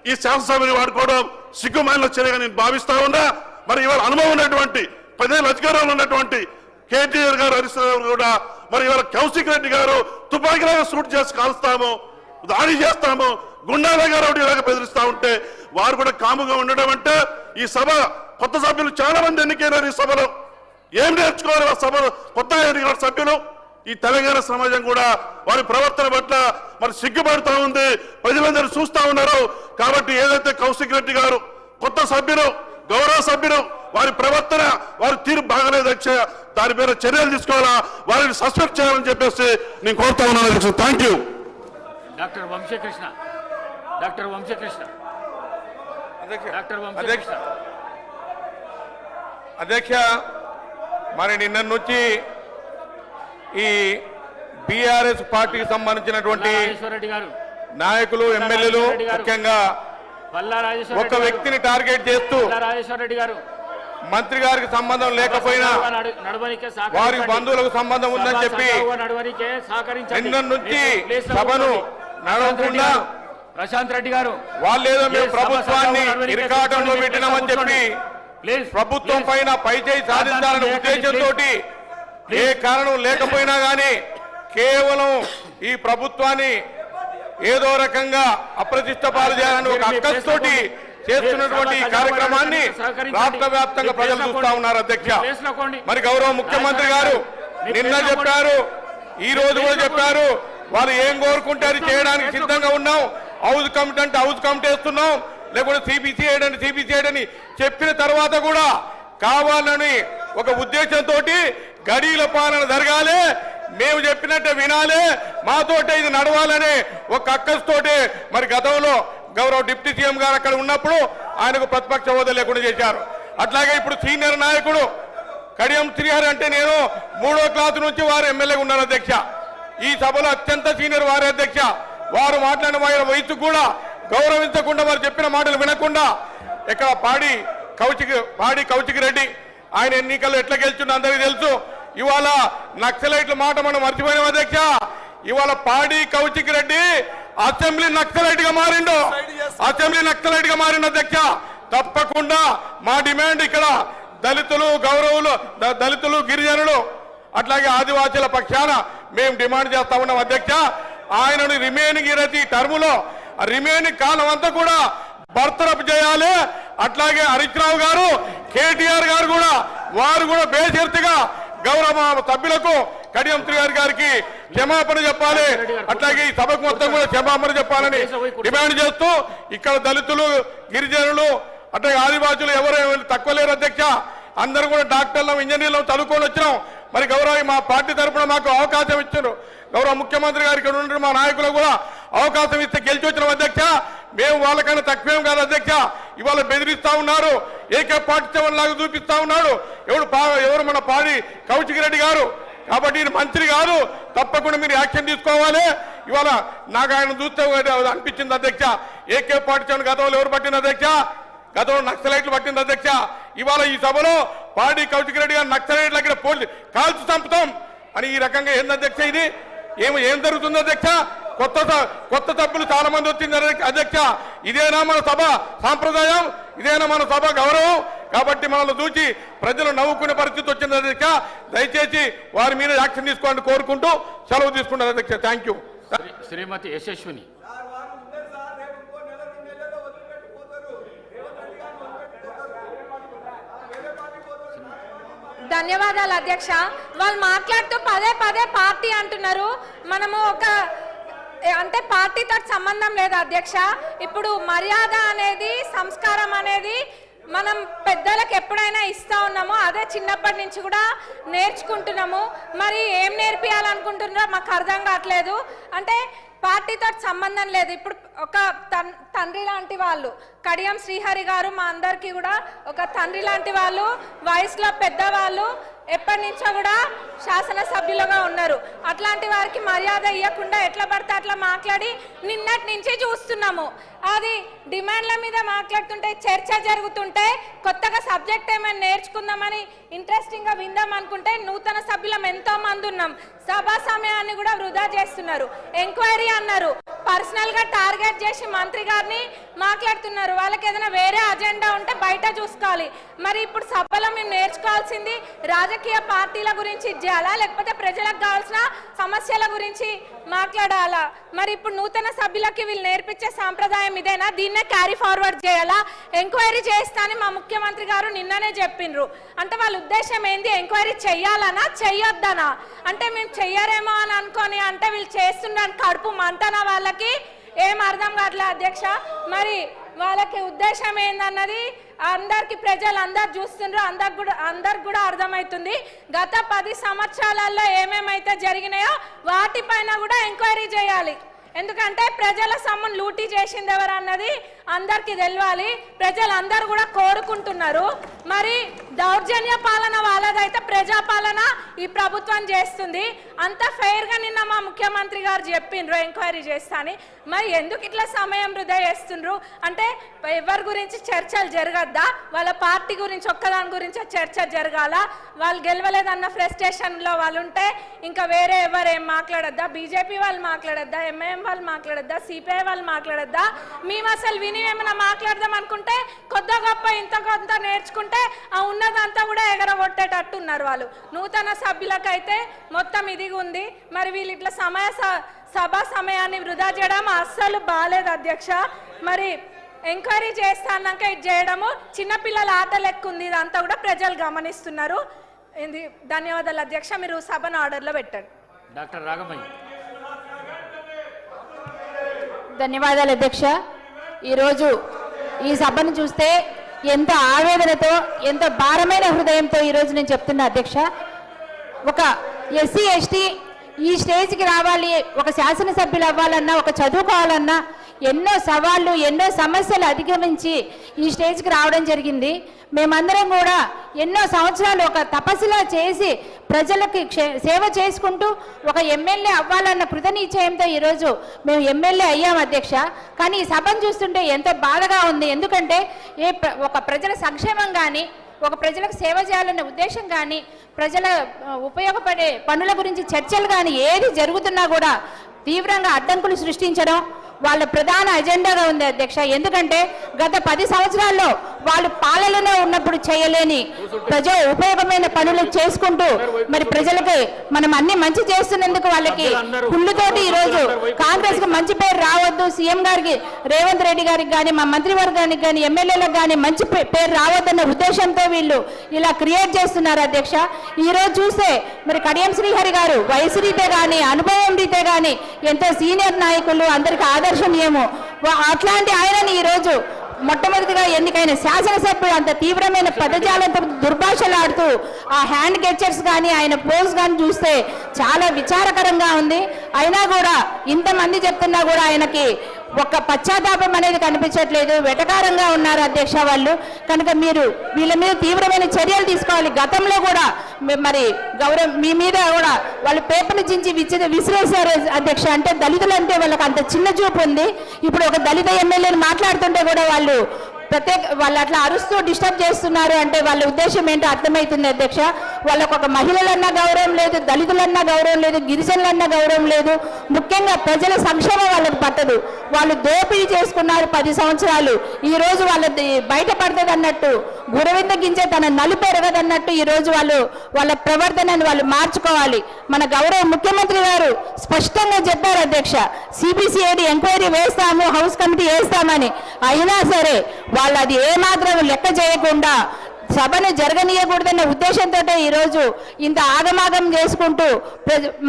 ఈ శాసనసభని వాడుకోవడం సిగ్గుమాలిన చర్యగా నేను భావిస్తా ఉన్నా. మరి ఇవాళ అనుభవం ఉన్నటువంటి 10 ఏళ్ళ అధికారంలో ఉన్నటువంటి కేటీఆర్ గారు, హరీష్ రావు కూడా, మరి ఇవాళ కౌశిక్ రెడ్డి గారు తుపాకీలాగా షూట్ చేసి కాల్స్తాము, దాడి చేస్తాము, గుండాలాగా రౌడీలాగా బెదిరిస్తా ఉంటే వారు కూడా కాముగా ఉండడం అంటే, ఈ సభ కొత్త సభ్యులు చాలా మంది ఎన్నికైనారు. ఈ సభలో ఏం నేర్చుకోవాలి? ఆ సభలో కొత్తగా ఎన్నికల సభ్యులు ఈ తెలంగాణ సమాజం కూడా వారి ప్రవర్తన పట్ల మరి సిగ్గుపడుతూ ఉంది, ప్రజలందరూ చూస్తా ఉన్నారు. కాబట్టి ఏదైతే కౌశిక్ రెడ్డి గారు కొత్త సభ్యులు, గౌరవ సభ్యులు, వారి ప్రవర్తన, వారి తీరు బాగలేదు అధ్యక్ష, దాని మీద చర్యలు తీసుకోవాలా, వారిని సస్పెండ్ చేయాలని చెప్పేసి నేను కోరుతా ఉన్నాను అధ్యక్ష. Thank you. డాక్టర్ వంశీకృష్ణ. అధ్యక్ష, మరి నిన్న నుంచి ఈ బీఆర్ఎస్ పార్టీకి సంబంధించినటువంటి నాయకులు, ఎమ్మెల్యేలు, ముఖ్యంగా ఒక వ్యక్తిని టార్గెట్ చేస్తూ మంత్రి గారికి సంబంధం లేకపోయినా వారి బంధువులకు సంబంధం ఉందని చెప్పి నిన్న నుంచి సభను నడవకుండా ప్రశాంత్ రెడ్డి గారు వాళ్ళేదో మేము ప్రభుత్వాన్ని ఇరకాటంలో పెట్టినామని చెప్పి ప్రభుత్వం పైన పైచేయి సాధించాలనే ఉద్దేశంతో ఏ కారణం లేకపోయినా గానీ కేవలం ఈ ప్రభుత్వాన్ని ఏదో రకంగా అప్రతిష్ట పాలు చేయాలని ఒక అక్కస్తోటి చేస్తున్నటువంటి కార్యక్రమాన్ని రాష్ట్ర వ్యాప్తంగా ప్రజలు చూస్తా ఉన్నారు అధ్యక్ష. మరి గౌరవ ముఖ్యమంత్రి గారు నిన్న చెప్పారు, ఈ రోజు కూడా చెప్పారు, వాళ్ళు ఏం కోరుకుంటే అది చేయడానికి సిద్ధంగా ఉన్నాం, హౌస్ కమిటీ అంటే హౌస్ కమిటీ వేస్తున్నాం, లేకపోతే సిబిసి అని చెప్పిన తర్వాత కూడా కావాలని ఒక ఉద్దేశంతో గడీల పాలన జరగాలి, మేము చెప్పినట్టే వినాలి, మాతోటే ఇది నడవాలనే ఒక అక్కస్తోటే మరి గతంలో గౌరవ డిప్యూటీ సీఎం గారు అక్కడ ఉన్నప్పుడు ఆయనకు ప్రతిపక్ష హోదా లేకుండా చేశారు. అట్లాగే ఇప్పుడు సీనియర్ నాయకుడు కడియం శ్రీహరి అంటే నేను 3వ క్లాసు నుంచి వారు ఎమ్మెల్యేగా ఉన్నారు అధ్యక్ష. ఈ సభలో అత్యంత సీనియర్ వారి అధ్యక్ష. వారు మాట్లాడిన వారి వయసు కూడా గౌరవించకుండా, వారు చెప్పిన మాటలు వినకుండా ఇక్కడ పాడి కౌశిక్ రెడ్డి ఆయన ఎన్నికల్లో ఎట్లా గెలుచుండో అందరికీ తెలుసు. ఇవాళ నక్సలైట్ల మాట మనం మర్చిపోయినాం అధ్యక్ష. ఇవాళ పాడి కౌశిక్ రెడ్డి అసెంబ్లీ నక్సలైట్ గా మారిండు అధ్యక్ష. తప్పకుండా మా డిమాండ్ ఇక్కడ దళితులు, గిరిజనులు, అట్లాగే ఆదివాసీల పక్షాన మేము డిమాండ్ చేస్తా ఉన్నాం అధ్యక్ష. ఆయనను రిమైనింగ్ టర్ములో రిమైనింగ్ కాలం అంతా కూడా బర్తరఫ్ చేయాలి. అట్లాగే హరీష్ రావు గారు, కేటీఆర్ గారు కూడా వారు కూడా బేషరతుగా గౌరవ సభ్యులకు కడియం శ్రీహరి గారికి క్షమాపణ చెప్పాలి. అట్లాగే ఈ సభకు మొత్తం కూడా క్షమాపణ చెప్పాలని డిమాండ్ చేస్తూ ఇక్కడ దళితులు, గిరిజనులు, అట్లాగే ఆదివాసులు ఎవరు తక్కువ లేరు అధ్యక్ష. అందరూ కూడా డాక్టర్లు, ఇంజనీర్లు చదువుకొని వచ్చినాం. మరి గౌరవ మా పార్టీ తరఫున మాకు అవకాశం ఇచ్చారు. గౌరవ ముఖ్యమంత్రి గారు ఇక్కడ ఉన్న మా నాయకులు కూడా అవకాశం ఇస్తే గెలిచి వచ్చినాం అధ్యక్ష. మేము వాళ్ళకన్నా తక్కువేం కాదు అధ్యక్ష. ఇవాళ బెదిరిస్తా ఉన్నారు, AK-47 లాగా చూపిస్తా ఉన్నాడు ఎవరు మన పాడి కౌశిక్ రెడ్డి గారు. కాబట్టి ఈయన మంత్రి కాదు, తప్పకుండా మీరు యాక్షన్ తీసుకోవాలి. ఇవాళ నాకు ఆయన చూస్తే అనిపించింది అధ్యక్ష, AK-47 గతంలో ఎవరు పట్టింది అధ్యక్ష? గతంలో నక్సలైట్లు పట్టింది అధ్యక్ష. ఇవాళ ఈ సభలో పాడి కౌశిక్ రెడ్డి గారు నక్సలైట్ల దగ్గర కాల్చి చంపుతాం అని ఈ రకంగా ఏంది అధ్యక్ష? ఇది ఏం జరుగుతుంది అధ్యక్ష? కొత్త సభ్యులు చాలా మంది వచ్చింది అధ్యక్ష. ఇదేనా మన సభ సాంప్రదాయం? ఇదేనా మన సభ గౌరవం? కాబట్టి మనల్ని చూసి ప్రజలు నవ్వుకునే పరిస్థితి వచ్చింది అధ్యక్ష. దయచేసి వారి మీద యాక్షన్ తీసుకోవాలని కోరుకుంటూ సెలవు తీసుకుంటారు అధ్యక్ష. Thank you. శ్రీమతి యశస్విని. ధన్యవాదాలు అధ్యక్ష. వాళ్ళు మాట్లాడుతూ పదే పార్టీ అంటున్నారు. మనము అంటే పార్టీతో సంబంధం లేదు అధ్యక్ష. ఇప్పుడు మర్యాద అనేది, సంస్కారం అనేది మనం పెద్దలకు ఎప్పుడైనా ఇస్తా ఉన్నామో అదే చిన్నప్పటి నుంచి కూడా నేర్చుకుంటున్నాము. మరి ఏం నేర్పియాలనుకుంటున్నారో మాకు అర్థం కావట్లేదు. అంటే పార్టీతో సంబంధం లేదు. ఇప్పుడు ఒక తండ్రి లాంటి వాళ్ళు కడియం శ్రీహరి గారు మా అందరికీ కూడా ఒక తండ్రి లాంటి వాళ్ళు, వయసులో పెద్దవాళ్ళు. ఎప్పటి నుంచో కూడా శాసనసభ్యులుగా ఉన్నారు. అట్లాంటి వారికి మర్యాద ఇవ్వకుండా ఎట్లా పడితే అట్లా మాట్లాడి నిన్నటి నుంచి చూస్తున్నాము. అది డిమాండ్ల మీద మాట్లాడుతుంటే చర్చ జరుగుతుంటే కొత్తగా సబ్జెక్ట్ ఏమైనా నేర్చుకుందామని ఇంట్రెస్టింగ్గా విందాం అనుకుంటే నూతన సభ్యులం ఎంతో మంది ఉన్నాం. సభా సమయాన్ని కూడా వృధా చేస్తున్నారు. ఎంక్వైరీ అన్నారు, పర్సనల్గా టార్గెట్ చేసి మంత్రి గారిని మాట్లాడుతున్నారు. వాళ్ళకి ఏదైనా వేరే అజెండా ఉంటే బయట చూసుకోవాలి. మరి ఇప్పుడు సభలో మేము నేర్చుకోవాల్సింది రాజకీయ పార్టీల గురించి చేయాలా, లేకపోతే ప్రజలకు కావాల్సిన సమస్యల గురించి మాట్లాడాలా? మరి ఇప్పుడు నూతన సభ్యులకి వీళ్ళు నేర్పించే సాంప్రదాయం ఇదేనా? దీన్నే క్యారీ ఫార్వర్డ్ చేయాలా? ఎంక్వైరీ చేస్తా అని మా ముఖ్యమంత్రి గారు నిన్ననే చెప్పిండ్రు. అంటే వాళ్ళ ఉద్దేశం ఏంది? ఎంక్వైరీ చెయ్యాలనా చెయ్యొద్దనా? అంటే మేము చెయ్యరేమో అని అనుకొని అంటే వీళ్ళు చేస్తున్నారు కడుపు మంటనా? వాళ్ళకి ఏం అర్థం కావట్లేదు అధ్యక్ష. మరి వాళ్ళకి ఉద్దేశం ఏందన్నది అందరికి ప్రజలు అందరు చూస్తుండ్రు, అందరికి కూడా అర్థమవుతుంది. గత 10 సంవత్సరాలలో ఏమేమైతే జరిగినాయో వాటిపైన కూడా ఎంక్వైరీ చేయాలి. ఎందుకంటే ప్రజల సొమ్మును లూటీ చేసింది ఎవరు అన్నది అందరికీ తెలియాలి. ప్రజలందరూ కూడా కోరుకుంటున్నారు. మరి దౌర్జన్య పాలన వాళ్ళదైతే ప్రజాపాలన ఈ ప్రభుత్వం చేస్తుంది. అంత ఫెయిర్గా నిన్న మా ముఖ్యమంత్రి గారు చెప్పిండ్రు ఎంక్వైరీ చేస్తా అని. మరి ఎందుకు ఇట్లా సమయం వృధా చేస్తుండ్రు? అంటే ఎవరి గురించి చర్చలు జరగద్దా? వాళ్ళ పార్టీ గురించి ఒక్కదాని గురించి చర్చ జరగాల? వాళ్ళు గెలవలేదన్న ఫ్రస్ట్రేషన్లో వాళ్ళు ఉంటే ఇంకా వేరే ఎవరు ఏం మాట్లాడద్దా? బీజేపీ వాళ్ళు మాట్లాడద్దా? ఎంఐఎం వాళ్ళు మాట్లాడద్దా? సిపిఐ వాళ్ళు మాట్లాడద్దా? మేము అసలు విని ఏమైనా మాట్లాడదాం అనుకుంటే కొద్ది గొప్ప ఇంత కొంత నేర్చుకుంటే ఆ ఉన్నదంతా కూడా ఎగరగొట్టేటట్టు ఉన్నారు వాళ్ళు. నూతన సభ్యులకైతే మొత్తం ఇది ఉంది. మరి వీళ్ళు ఇట్లా సభా సమయాన్ని వృధా చేయడం అస్సలు బాలేదు అధ్యక్ష. మరి ఎంక్వైరీ చేస్తా అన్నాక ఇది చేయడము చిన్నపిల్లల ఆట లెక్క ఉంది. ఇదంతా కూడా ప్రజలు గమనిస్తున్నారు. ధన్యవాదాలు అధ్యక్ష. మీరు సభను ఆర్డర్లో పెట్టండి. డాక్టర్ రాఘమయ్య. ధన్యవాదాలు అధ్యక్ష. ఈరోజు ఈ సభను చూస్తే ఎంత ఆవేదనతో ఎంత భారమైన హృదయంతో ఈరోజు నేను చెప్తున్నా అధ్యక్ష. ఒక ఎస్సీ ఎస్టీ ఈ స్టేజ్కి రావాలి, ఒక శాసనసభ్యులు అవ్వాలన్నా, ఒక చదువుకోవాలన్నా ఎన్నో సవాళ్ళు ఎన్నో సమస్యలు అధిగమించి ఈ స్టేజ్కి రావడం జరిగింది. మేమందరం కూడా ఎన్నో సంవత్సరాలు ఒక తపస్సులా చేసి ప్రజలకి సేవ చేసుకుంటూ ఒక ఎమ్మెల్యే అవ్వాలన్న కృతనిశ్చయంతో ఈరోజు మేము ఎమ్మెల్యే అయ్యాం అధ్యక్ష. కానీ ఈ సభను చూస్తుంటే ఎంతో బాధగా ఉంది. ఎందుకంటే ఒక ప్రజల సంక్షేమం కానీ, ఒక ప్రజలకు సేవ చేయాలనే ఉద్దేశం కానీ, ప్రజల ఉపయోగపడే పనుల గురించి చర్చలు కానీ ఏది జరుగుతున్నా కూడా తీవ్రంగా అడ్డంకులు సృష్టించడం వాళ్ళ ప్రధాన అజెండాగా ఉంది అధ్యక్ష. ఎందుకంటే గత 10 సంవత్సరాల్లో వాళ్ళు పాలనలో ఉన్నప్పుడు చేయలేని ప్రజా ఉపయోగమైన పనులు చేసుకుంటూ మరి ప్రజలకి మనం అన్ని మంచి చేస్తున్నందుకు వాళ్ళకి కుళ్ళుతోటి ఈరోజు కాంగ్రెస్ కి మంచి పేరు రావద్దు, సీఎం గారికి రేవంత్ రెడ్డి గారికి కానీ మా మంత్రివర్గానికి కానీ ఎమ్మెల్యేలకు కానీ మంచి పేరు రావద్దన్న ఉద్దేశంతో వీళ్ళు ఇలా క్రియేట్ చేస్తున్నారు అధ్యక్ష. ఈ రోజు చూస్తే మరి కడియం శ్రీహరి గారు వయసు రీతే కానీ అనుభవం రీతే కానీ ఎంతో సీనియర్ నాయకులు, అందరికీ ఆదర్శనీయము. అట్లాంటి ఆయనని ఈరోజు మొట్టమొదటిగా ఎన్నికైన శాసనసభ్యుడు అంత తీవ్రమైన పదజాలంతో దుర్భాషలాడుతూ ఆ హ్యాండ్ గెస్చర్స్ కానీ ఆయన పోజ్ కానీ చూస్తే చాలా విచారకరంగా ఉంది. అయినా కూడా ఇంతమంది చెప్తున్నా కూడా ఆయనకి ఒక్క పశ్చాత్తాపం అనేది కనిపించట్లేదు. వెటకారంగా ఉన్నారు అధ్యక్ష వాళ్ళు. కనుక మీరు వీళ్ళ మీద తీవ్రమైన చర్యలు తీసుకోవాలి. గతంలో కూడా మరి మీ మీద కూడా వాళ్ళు పేపర్లు చించి విసిరేశారు అధ్యక్ష. అంటే దళితులు అంటే వాళ్ళకి అంత చిన్న చూపు ఉంది. ఇప్పుడు ఒక దళిత ఎమ్మెల్యేని మాట్లాడుతుంటే కూడా వాళ్ళు వాళ్ళు అట్లా అరుస్తూ డిస్టర్బ్ చేస్తున్నారు అంటే వాళ్ళ ఉద్దేశం ఏంటో అర్థమవుతుంది అధ్యక్ష. వాళ్ళకు ఒక మహిళలన్నా గౌరవం లేదు, దళితులన్నా గౌరవం లేదు, గిరిజనులన్నా గౌరవం లేదు. ముఖ్యంగా ప్రజల సంక్షేమం వాళ్ళకి పట్టదు. వాళ్ళు దోపిడీ చేసుకున్నారు 10 సంవత్సరాలు. ఈ రోజు వాళ్ళది బయటపడుతుంది అన్నట్టు, గురవింద గింజ తన నలుపు ఎరగదన్నట్టు ఈ రోజు వాళ్ళ ప్రవర్తనని వాళ్ళు మార్చుకోవాలి. మన గౌరవ ముఖ్యమంత్రి గారు స్పష్టంగా చెప్పారు అధ్యక్ష, సిబిసిఐడి ఎంక్వైరీ వేస్తాము, హౌస్ కమిటీ వేస్తామని. అయినా సరే వాళ్ళు అది ఏమాత్రం లెక్క చేయకుండా సభను జరగనీయకూడదన్న ఉద్దేశంతో ఈరోజు ఇంత ఆగమాగం చేసుకుంటూ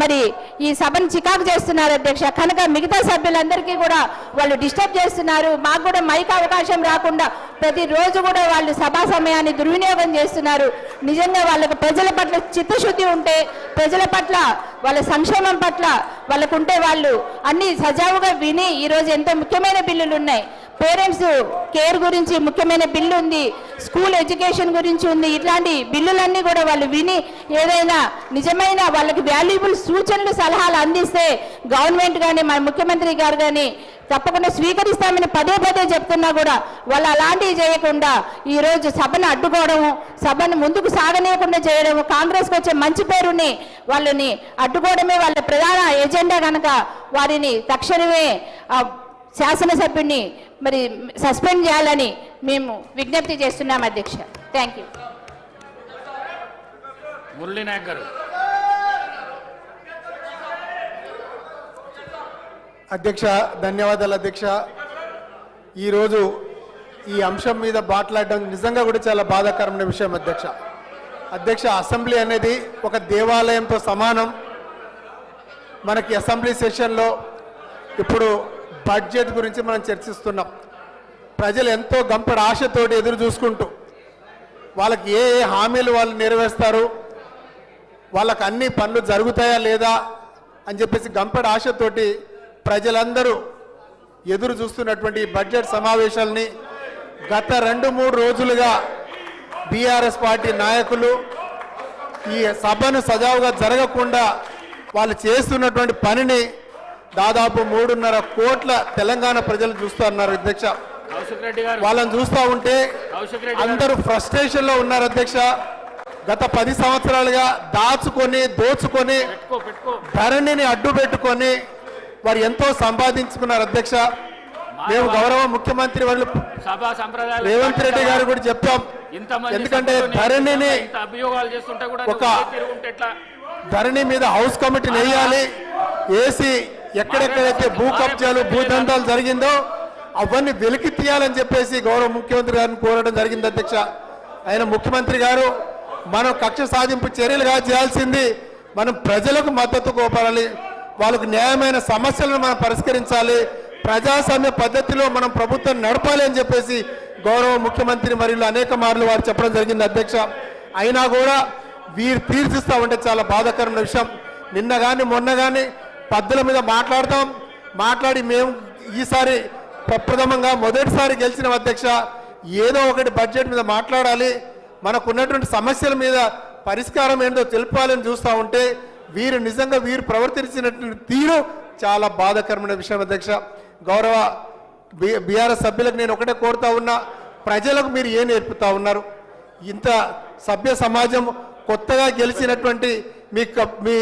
మరి ఈ సభను చికాకు చేస్తున్నారు అధ్యక్ష. కనుక మిగతా సభ్యులందరికీ కూడా వాళ్ళు డిస్టర్బ్ చేస్తున్నారు. మాకు కూడా మైక్ అవకాశం రాకుండా ప్రతిరోజు కూడా వాళ్ళు సభా సమయాన్ని దుర్వినియోగం చేస్తున్నారు. నిజంగా వాళ్ళకు ప్రజల పట్ల చిత్తశుద్ధి ఉంటే, ప్రజల పట్ల వాళ్ళ సంక్షేమం పట్ల వాళ్ళకుంటే వాళ్ళు అన్ని సజావుగా విని ఈరోజు ఎంతో ముఖ్యమైన బిల్లులు ఉన్నాయి. పేరెంట్స్ కేర్ గురించి ముఖ్యమైన బిల్లు ఉంది, స్కూల్ ఎడ్యుకేషన్ గురించి ఉంది. ఇట్లాంటి బిల్లులన్నీ కూడా వాళ్ళు విని ఏదైనా నిజమైన వాళ్ళకి వాల్యుబుల్ సూచనలు సలహాలు అందిస్తే గవర్నమెంట్ కానీ మన ముఖ్యమంత్రి గారు కానీ తప్పకుండా స్వీకరిస్తామని పదే పదే చెప్తున్నా కూడా వాళ్ళు అలాంటివి చేయకుండా ఈరోజు సభను అడ్డుకోవడము, సభను ముందుకు సాగనీయకుండా చేయడము, కాంగ్రెస్కి వచ్చే మంచి పేరుని వాళ్ళని అడ్డుకోవడమే వాళ్ళ ప్రధాన ఎజెండా కనుక వారిని తక్షణమే శాసనసభ్యుడిని మరి సస్పెండ్ చేయాలని మేము విజ్ఞప్తి చేస్తున్నాం అధ్యక్ష. Thank you. మురళీ నాయక్ గారు. అధ్యక్ష ధన్యవాదాలు అధ్యక్ష. ఈరోజు ఈ అంశం మీద మాట్లాడడం నిజంగా కూడా చాలా బాధాకరమైన విషయం అధ్యక్ష. అధ్యక్ష అసెంబ్లీ అనేది ఒక దేవాలయంతో సమానం. మనకి అసెంబ్లీ సెషన్లో ఇప్పుడు బడ్జెట్ గురించి మనం చర్చిస్తున్నాం. ప్రజలు ఎంతో గంపడి ఆశతోటి ఎదురు చూసుకుంటూ వాళ్ళకి ఏ ఏ హామీలు వాళ్ళు నెరవేరుస్తారు, వాళ్ళకి అన్ని పనులు జరుగుతాయా లేదా అని చెప్పేసి గంపడి ఆశతోటి ప్రజలందరూ ఎదురు చూస్తున్నటువంటి బడ్జెట్ సమావేశాలని గత 2-3 రోజులుగా బీఆర్ఎస్ పార్టీ నాయకులు ఈ సభను సజావుగా జరగకుండా వాళ్ళు చేస్తున్నటువంటి పనిని దాదాపు 3.5 కోట్ల తెలంగాణ ప్రజలు చూస్తున్నారు అధ్యక్ష. వాళ్ళని చూస్తూ ఉంటే అందరూ ఫ్రస్ట్రేషన్లో ఉన్నారు అధ్యక్ష. గత 10 సంవత్సరాలుగా దాచుకొని దోచుకొని ధరణిని అడ్డు పెట్టుకొని వారు ఎంతో సంపాదించుకున్నారు అధ్యక్ష. మేము గౌరవ ముఖ్యమంత్రి వాళ్ళు రేవంత్ రెడ్డి గారు కూడా చెప్పాం. ఎందుకంటే ధరణిని ఒక ధరణి మీద హౌస్ కమిటీని వేయాలి, వేసి ఎక్కడెక్కడైతే భూ కబ్జాలు భూదందాలు జరిగిందో అవన్నీ వెలికి తీయాలని చెప్పేసి గౌరవ ముఖ్యమంత్రి గారిని కోరడం జరిగింది అధ్యక్ష. ఆయన ముఖ్యమంత్రి గారు మనం కక్ష సాధింపు చర్యలుగా చేయాల్సింది మనం ప్రజలకు మద్దతు కోపాలి, వాళ్ళకు న్యాయమైన సమస్యలను మనం పరిష్కరించాలి, ప్రజాస్వామ్య పద్ధతిలో మనం ప్రభుత్వం నడపాలి అని చెప్పేసి గౌరవ ముఖ్యమంత్రి మరియు అనేక మార్లు వారు చెప్పడం జరిగింది అధ్యక్ష. అయినా కూడా వీరు తీర్చిస్తా ఉంటే చాలా బాధాకరమైన విషయం. నిన్న కానీ మొన్న కానీ పద్ధతుల మీద మాట్లాడి మేము ఈసారి ప్రప్రథమంగా మొదటిసారి గెలిచిన అధ్యక్ష. ఏదో ఒకటి బడ్జెట్ మీద మాట్లాడాలి, మనకు ఉన్నటువంటి సమస్యల మీద పరిష్కారం ఏంటో తెలిపాలని చూస్తూ ఉంటే వీరు ప్రవర్తించినటువంటి తీరు చాలా బాధాకరమైన విషయం అధ్యక్ష. గౌరవ బీఆర్ఎస్ సభ్యులకు నేను ఒకటే కోరుతా ఉన్నా, ప్రజలకు మీరు ఏం నేర్పుతా ఉన్నారు? ఇంత సభ్య సమాజం కొత్తగా గెలిచినటువంటి మీ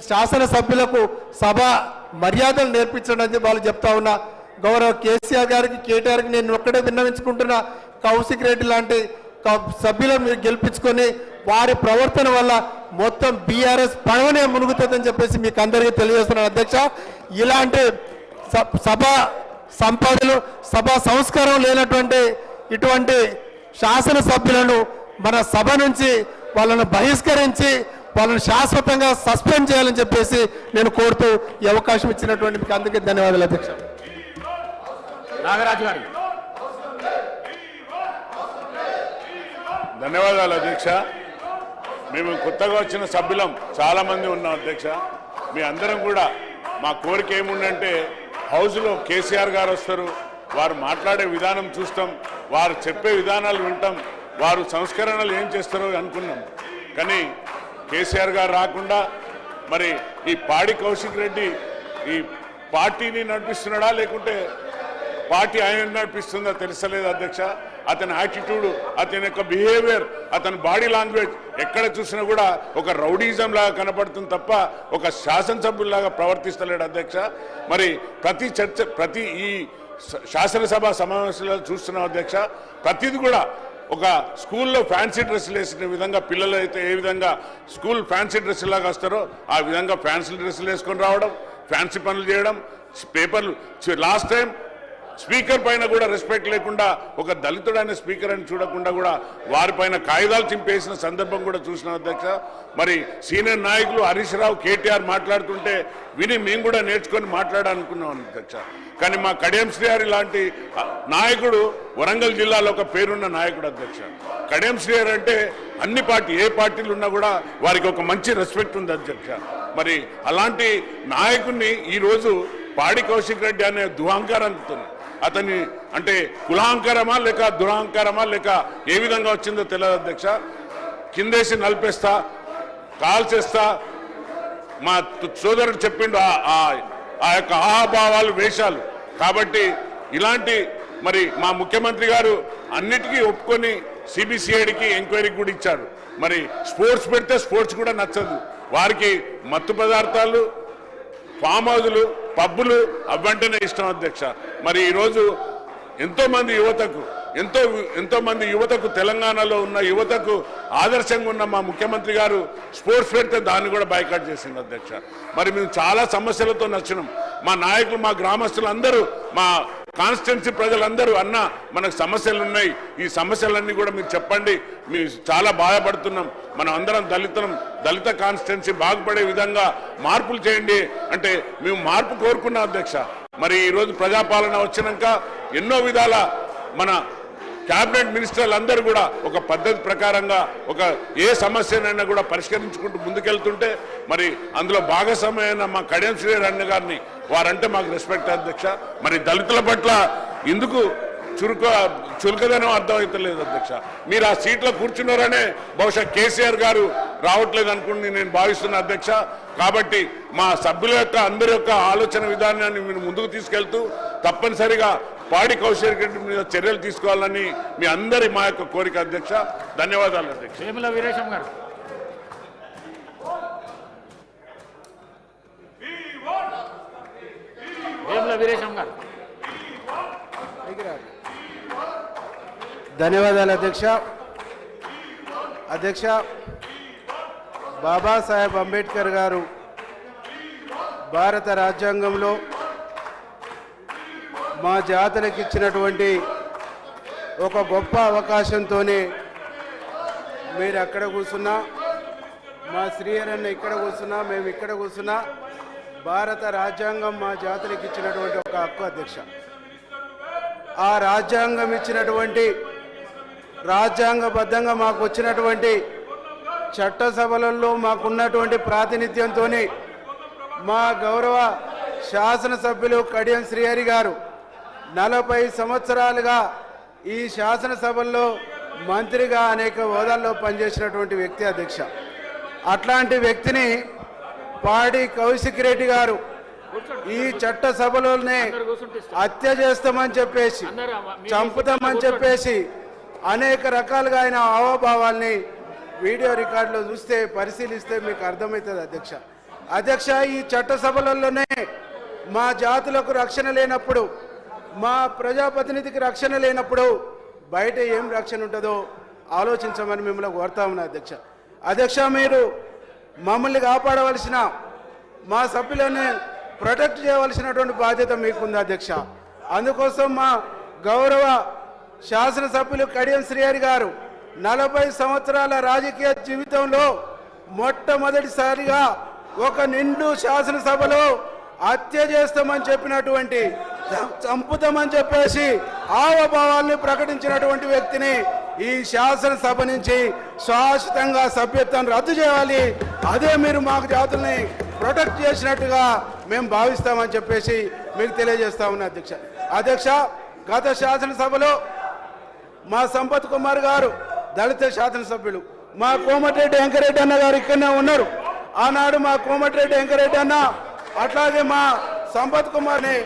శాసనసభ్యులకు సభ మర్యాదలు నేర్పించడం వాళ్ళు చెప్తా ఉన్నా. గౌరవ కేసీఆర్ గారికి కేటీఆర్కి నేను ఒక్కడే విన్నవించుకుంటున్నా, కౌశిక్ రెడ్డి లాంటి సభ్యులను మీరు గెలిపించుకొని వారి ప్రవర్తన వల్ల మొత్తం బీఆర్ఎస్ పడవనే మునుగుతుందని చెప్పేసి మీకు అందరికీ తెలియజేస్తున్నాను అధ్యక్ష. ఇలాంటి సభ సంపదలు సభా సంస్కారం లేనటువంటి ఇటువంటి శాసనసభ్యులను మన సభ నుంచి వాళ్ళను బహిష్కరించి వాళ్ళని శాశ్వతంగా సస్పెండ్ చేయాలని చెప్పేసి నేను కోరుతూ ఈ అవకాశం ఇచ్చినటువంటి మీకు అందరికీ ధన్యవాదాలు అధ్యక్ష. నాగరాజు గారు. ధన్యవాదాలు అధ్యక్ష. మేము కొత్తగా వచ్చిన సభ్యులం చాలామంది ఉన్నాం అధ్యక్ష. మీ అందరం కూడా మా కోరిక ఏముందంటే హౌస్లో కేసీఆర్ గారు వస్తారు, వారు మాట్లాడే విధానం చూస్తాం, వారు చెప్పే విధానాలు వింటాం, వారు సంస్కరణలు ఏం చేస్తారో అనుకున్నాం. కానీ కేసీఆర్ గారు రాకుండా మరి ఈ పాడి కౌశిక్ రెడ్డి ఈ పార్టీని నడిపిస్తున్నాడా లేకుంటే పార్టీ ఆయన నడిపిస్తుందా తెలుసలేదు అధ్యక్ష. అతని యాటిట్యూడ్, అతని యొక్క బిహేవియర్, అతని బాడీ లాంగ్వేజ్ ఎక్కడ చూసినా కూడా ఒక రౌడీజం లాగా కనపడుతుంది తప్ప ఒక శాసనసభ్యులాగా ప్రవర్తిస్తలేడు అధ్యక్ష. మరి ప్రతి ఈ శాసనసభ సమావేశాల్లో చూస్తున్నాం అధ్యక్ష. ప్రతిది కూడా ఒక స్కూల్లో ఫ్యాన్సీ డ్రెస్సులు వేసిన విధంగా పిల్లలు అయితే ఏ విధంగా స్కూల్ ఫ్యాన్సీ డ్రెస్సు లాగా వస్తారో ఆ విధంగా ఫ్యాన్సీ డ్రెస్సులు వేసుకొని రావడం, ఫ్యాన్సీ పనులు చేయడం, పేపర్లు. లాస్ట్ టైం స్పీకర్ పైన కూడా రెస్పెక్ట్ లేకుండా ఒక దళితుడైన స్పీకర్ అని చూడకుండా కూడా వారిపైన కాగితాలు చింపేసిన సందర్భం కూడా చూసిన అధ్యక్ష. మరి సీనియర్ నాయకులు హరీష్ రావు, కేటీఆర్ మాట్లాడుతుంటే విని మేము కూడా నేర్చుకొని మాట్లాడాలనుకున్నాం అధ్యక్ష. కానీ మా కడియం శ్రీహరి లాంటి నాయకుడు వరంగల్ జిల్లాలో ఒక పేరున్న నాయకుడు అధ్యక్ష. కడియం శ్రీహరి అంటే అన్ని ఏ పార్టీలు ఉన్నా కూడా వారికి ఒక మంచి రెస్పెక్ట్ ఉంది అధ్యక్ష. మరి అలాంటి నాయకుడిని ఈరోజు పాడి కౌశిక్ రెడ్డి అనే దుహంకారంతో అతని అంటే కులాంకరమా లేక దురాంకరమా లేక ఏ విధంగా వచ్చిందో తెలియదు అధ్యక్ష. కిందేసి నలిపేస్తా, కాల్చేస్తా, మా సోదరుడు చెప్పిండు ఆ యొక్క ఆహాభావాలు, వేషాలు. కాబట్టి ఇలాంటి మరి మా ముఖ్యమంత్రి గారు అన్నిటికీ ఒప్పుకొని సిబిసిఐడికి ఎంక్వైరీకి కూడా ఇచ్చారు. మరి స్పోర్ట్స్ పెడితే స్పోర్ట్స్ కూడా నచ్చదు వారికి. మత్తు పదార్థాలు, ఫామ్ హౌజులు, పబ్బులు అవ్వంటేనే ఇష్టం అధ్యక్ష. మరి ఈరోజు ఎంతో మంది యువతకు తెలంగాణలో ఉన్న యువతకు ఆదర్శంగా ఉన్న మా ముఖ్యమంత్రి గారు స్పోర్ట్స్ పెడితే దాన్ని కూడా బైకాట్ చేసింది అధ్యక్ష. మరి మేము చాలా సమస్యలతో నచ్చినాం. మా నాయకులు, మా గ్రామస్తులు అందరూ, మా కాన్స్టిట్యున్సీ ప్రజలందరూ అన్న మనకు సమస్యలు ఉన్నాయి, ఈ సమస్యలన్నీ కూడా మీరు చెప్పండి, మేము చాలా బాధపడుతున్నాం, మనం అందరం దళిత కాన్స్టిట్యున్సీ బాగుపడే విధంగా మార్పులు చేయండి అంటే మేము మార్పు కోరుకున్నాం అధ్యక్ష. మరి ఈరోజు ప్రజాపాలన వచ్చినాక ఎన్నో విధాల మన క్యాబినెట్ మినిస్టర్లు అందరూ కూడా ఒక పద్ధతి ప్రకారంగా ఏ సమస్యనైనా కూడా పరిష్కరించుకుంటూ ముందుకెళ్తుంటే మరి అందులో భాగస్వామ్యమైన మా కడియం శ్రీహరి అన్న గారిని వారంటే మాకు రెస్పెక్ట్ అధ్యక్ష. మరి దళితుల పట్ల ఎందుకు చులకదనం అర్థమవుతలేదు అధ్యక్ష. మీరు ఆ సీట్లో కూర్చున్నారనే బహుశా కేసీఆర్ గారు రావట్లేదు అనుకుని నేను భావిస్తున్నా అధ్యక్ష. కాబట్టి మా సభ్యుల యొక్క అందరి యొక్క ఆలోచన విధానాన్ని మీరు ముందుకు తీసుకెళ్తూ తప్పనిసరిగా పాడి కౌశల్ రెడ్డి మీద చర్యలు తీసుకోవాలని మీ అందరి మా యొక్క కోరిక అధ్యక్ష. ధన్యవాదాలు అధ్యక్ష. వేముల వీరేశం గారు. వేముల వీరేశం గారు. ధన్యవాదాలు అధ్యక్ష. అధ్యక్ష, బాబాసాహెబ్ అంబేద్కర్ గారు భారత రాజ్యాంగంలో మా జాతులకు ఇచ్చినటువంటి ఒక గొప్ప అవకాశంతోనే మీరు అక్కడ కూర్చున్నా, మా శ్రీహరన్న ఇక్కడ కూర్చున్నా, మేము ఇక్కడ కూర్చున్నా, భారత రాజ్యాంగం మా జాతులకు ఇచ్చినటువంటి ఒక హక్కు అధ్యక్ష. ఆ రాజ్యాంగం ఇచ్చినటువంటి రాజ్యాంగబద్ధంగా మాకు వచ్చినటువంటి చట్టసభలలో మాకున్నటువంటి ప్రాతినిధ్యంతో మా గౌరవ శాసనసభ్యులు కడియం శ్రీహరి గారు 40 సంవత్సరాలుగా ఈ శాసనసభల్లో మంత్రిగా అనేక హోదాల్లో పనిచేసినటువంటి వ్యక్తి అధ్యక్ష. అట్లాంటి వ్యక్తిని పాడి కౌశిక్ రెడ్డి గారు ఈ చట్టసభలోనే హత్య చేస్తామని చెప్పేసి, చంపుతామని చెప్పేసి అనేక రకాలుగా ఆయన హావభావాల్ని వీడియో రికార్డులో చూస్తే, పరిశీలిస్తే మీకు అర్థమవుతుంది అధ్యక్ష. అధ్యక్ష, ఈ చట్టసభలలోనే మా జాతులకు రక్షణ లేనప్పుడు, మా ప్రజాప్రతినిధికి రక్షణ లేనప్పుడు బయట ఏం రక్షణ ఉంటుందో ఆలోచించమని మిమ్మల్ని కోరుతా ఉన్నా అధ్యక్ష. అధ్యక్ష, మీరు మమ్మల్ని కాపాడవలసిన, మా సభ్యులని ప్రొటెక్ట్ చేయవలసినటువంటి బాధ్యత మీకుంది అధ్యక్ష. అందుకోసం మా గౌరవ శాసనసభ్యులు కడియం శ్రీహరి గారు 40 సంవత్సరాల రాజకీయ జీవితంలో మొట్టమొదటిసారిగా ఒక నిండు శాసనసభలో హత్య చేస్తామని చెప్పినటువంటి, చంపుతామని చెప్పేసి హావభావాల్ని ప్రకటించినటువంటి వ్యక్తిని ఈ శాసనసభ నుంచి శాశ్వతంగా సభ్యత్వం రద్దు చేయాలి. అదే మీరు మాకు జాతుల్ని ప్రొటెక్ట్ చేసినట్టుగా మేము భావిస్తామని చెప్పేసి మీకు తెలియజేస్తా ఉన్నా అధ్యక్ష. అధ్యక్ష, గత శాసనసభలో మా సంపత్ కుమార్ గారు దళిత శాసనసభ్యులు, మా కోమటిరెడ్డి వెంకరెడ్డి అన్న గారు ఇక్కడనే ఉన్నారు. ఆనాడు మా కోమటిరెడ్డి వెంకరెడ్డి అన్న అట్లాగే మా సంపత్ కుమార్ని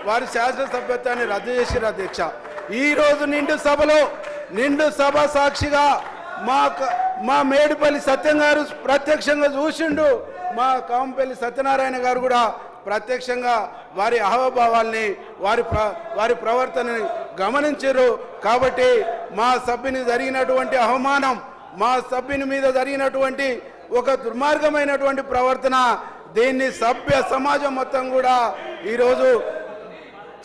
వారి శాసనసభ్యత్వాన్ని రద్దు చేశారు అధ్యక్ష. ఈరోజు నిండు సభ సాక్షిగా మా మేడిపల్లి సత్యం గారు ప్రత్యక్షంగా చూసిండు, మా కాంపల్లి సత్యనారాయణ గారు కూడా ప్రత్యక్షంగా వారి హావభావాల్ని, వారి ప్రవర్తనని గమనించారు. కాబట్టి మా సభ్యుని జరిగినటువంటి అవమానం, మా సభ్యుని మీద జరిగినటువంటి ఒక దుర్మార్గమైనటువంటి ప్రవర్తన, దీన్ని సభ్య సమాజం మొత్తం కూడా ఈరోజు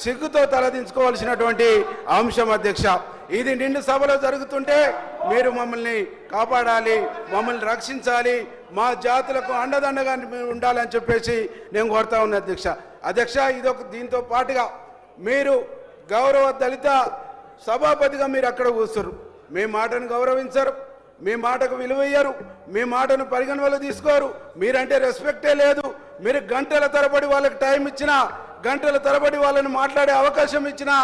సిగ్గుతో తలదించుకోవాల్సినటువంటి అంశం అధ్యక్ష. ఇది నిండు సభలో జరుగుతుంటే మీరు మమ్మల్ని కాపాడాలి, మమ్మల్ని రక్షించాలి, మా జాతులకు అండదండగా ఉండాలని చెప్పేసి నేను కోరుతా ఉన్నా అధ్యక్ష. అధ్యక్ష, దీంతో పాటుగా మీరు గౌరవ దళిత సభాపతిగా మీరు అక్కడ కూర్చున్నారు. మీ మాటను గౌరవించరు, మీ మాటకు విలువయ్యారు, మీ మాటను పరిగణనలో తీసుకోరు, మీరంటే రెస్పెక్టే లేదు. మీరు గంటల తరబడి వాళ్ళకి టైం ఇచ్చినా గంటల తరబడి వాళ్ళని మాట్లాడే అవకాశం ఇచ్చినా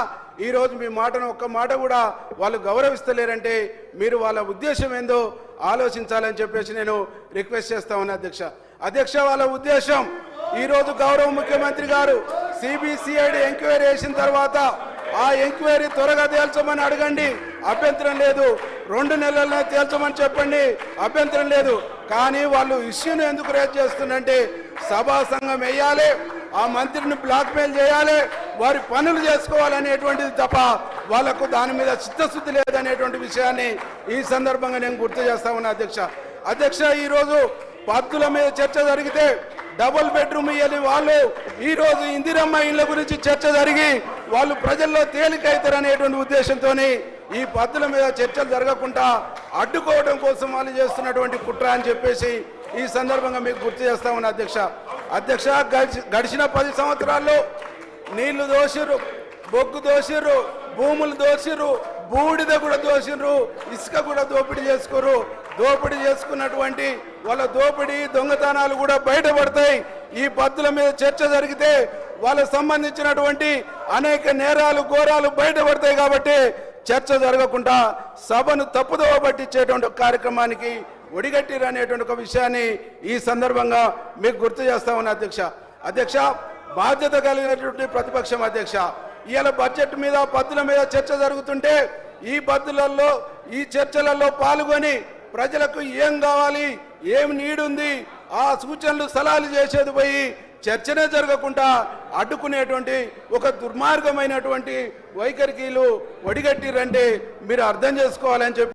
ఈరోజు మీ మాటను ఒక్క మాట కూడా వాళ్ళు గౌరవిస్తలేరంటే మీరు వాళ్ళ ఉద్దేశం ఏందో ఆలోచించాలని చెప్పేసి నేను రిక్వెస్ట్ చేస్తా ఉన్నా అధ్యక్ష వాళ్ళ ఉద్దేశం ఈరోజు గౌరవ ముఖ్యమంత్రి గారు సిబిసిఐడి ఎంక్వైరీ చేసిన తర్వాత ఆ ఎంక్వైరీ త్వరగా తేల్చమని అడగండి, అభ్యంతరం లేదు. 2 నెలలనే తేల్చమని చెప్పండి, అభ్యంతరం లేదు. కానీ వాళ్ళు ఇష్యూని ఎందుకు రేజ్ చేస్తుందంటే సభా సంఘం వేయాలి, ఆ మంత్రిని బ్లాక్మెయిల్ చేయాలి, వారి పనులు చేసుకోవాలనేటువంటిది తప్ప వాళ్లకు దాని మీద చిత్తశుద్ధి లేదనేటువంటి విషయాన్ని ఈ సందర్భంగా నేను గుర్తు చేస్తా ఉన్నా అధ్యక్ష ఈరోజు పద్దుల మీద చర్చ జరిగితే డబుల్ బెడ్రూమ్ ఇవ్వని వాళ్ళు ఈరోజు ఇందిరమ్మ ఇళ్ల గురించి చర్చ జరిగి వాళ్ళు ప్రజల్లో తేలికైతారనేటువంటి ఉద్దేశంతో ఈ పద్దుల మీద చర్చలు జరగకుండా అడ్డుకోవడం కోసం వాళ్ళు చేస్తున్నటువంటి కుట్ర అని చెప్పేసి ఈ సందర్భంగా మీకు గుర్తు చేస్తా ఉన్నా అధ్యక్ష గడిచిన 10 సంవత్సరాల్లో నీళ్లు దోషిర్రు, బొగ్గు దోషిర్రు, భూములు దోషిర్రు, బూడిద కూడా దోషిర్రు, ఇసుక కూడా దోపిడీ చేసుకోరు. దోపిడీ చేసుకున్నటువంటి వాళ్ళ దోపిడీ దొంగతనాలు కూడా బయటపడతాయి. ఈ పద్దుల మీద చర్చ జరిగితే వాళ్ళకు సంబంధించినటువంటి అనేక నేరాలు ఘోరాలు బయటపడతాయి. కాబట్టి చర్చ జరగకుండా సభను తప్పుదోవ పట్టించేటువంటి కార్యక్రమానికి ఒడిగట్టిరు అనేటువంటి ఒక విషయాన్ని ఈ సందర్భంగా మీకు గుర్తు చేస్తా ఉన్నా అధ్యక్ష బాధ్యత కలిగినటువంటి ప్రతిపక్షం ఇవాళ బడ్జెట్ మీద పద్దుల మీద చర్చ జరుగుతుంటే ఈ పద్దులలో ఈ చర్చలలో పాల్గొని ప్రజలకు ఏం కావాలి, ఏం నీడుంది, ఆ సూచనలు సలహాలు చేసేది పోయి చర్చనే జరగకుండా అడ్డుకునేటువంటి ఒక దుర్మార్గమైనటువంటి వైఖరికి ఒడిగట్టిరంటే మీరు అర్థం చేసుకోవాలని చెప్పి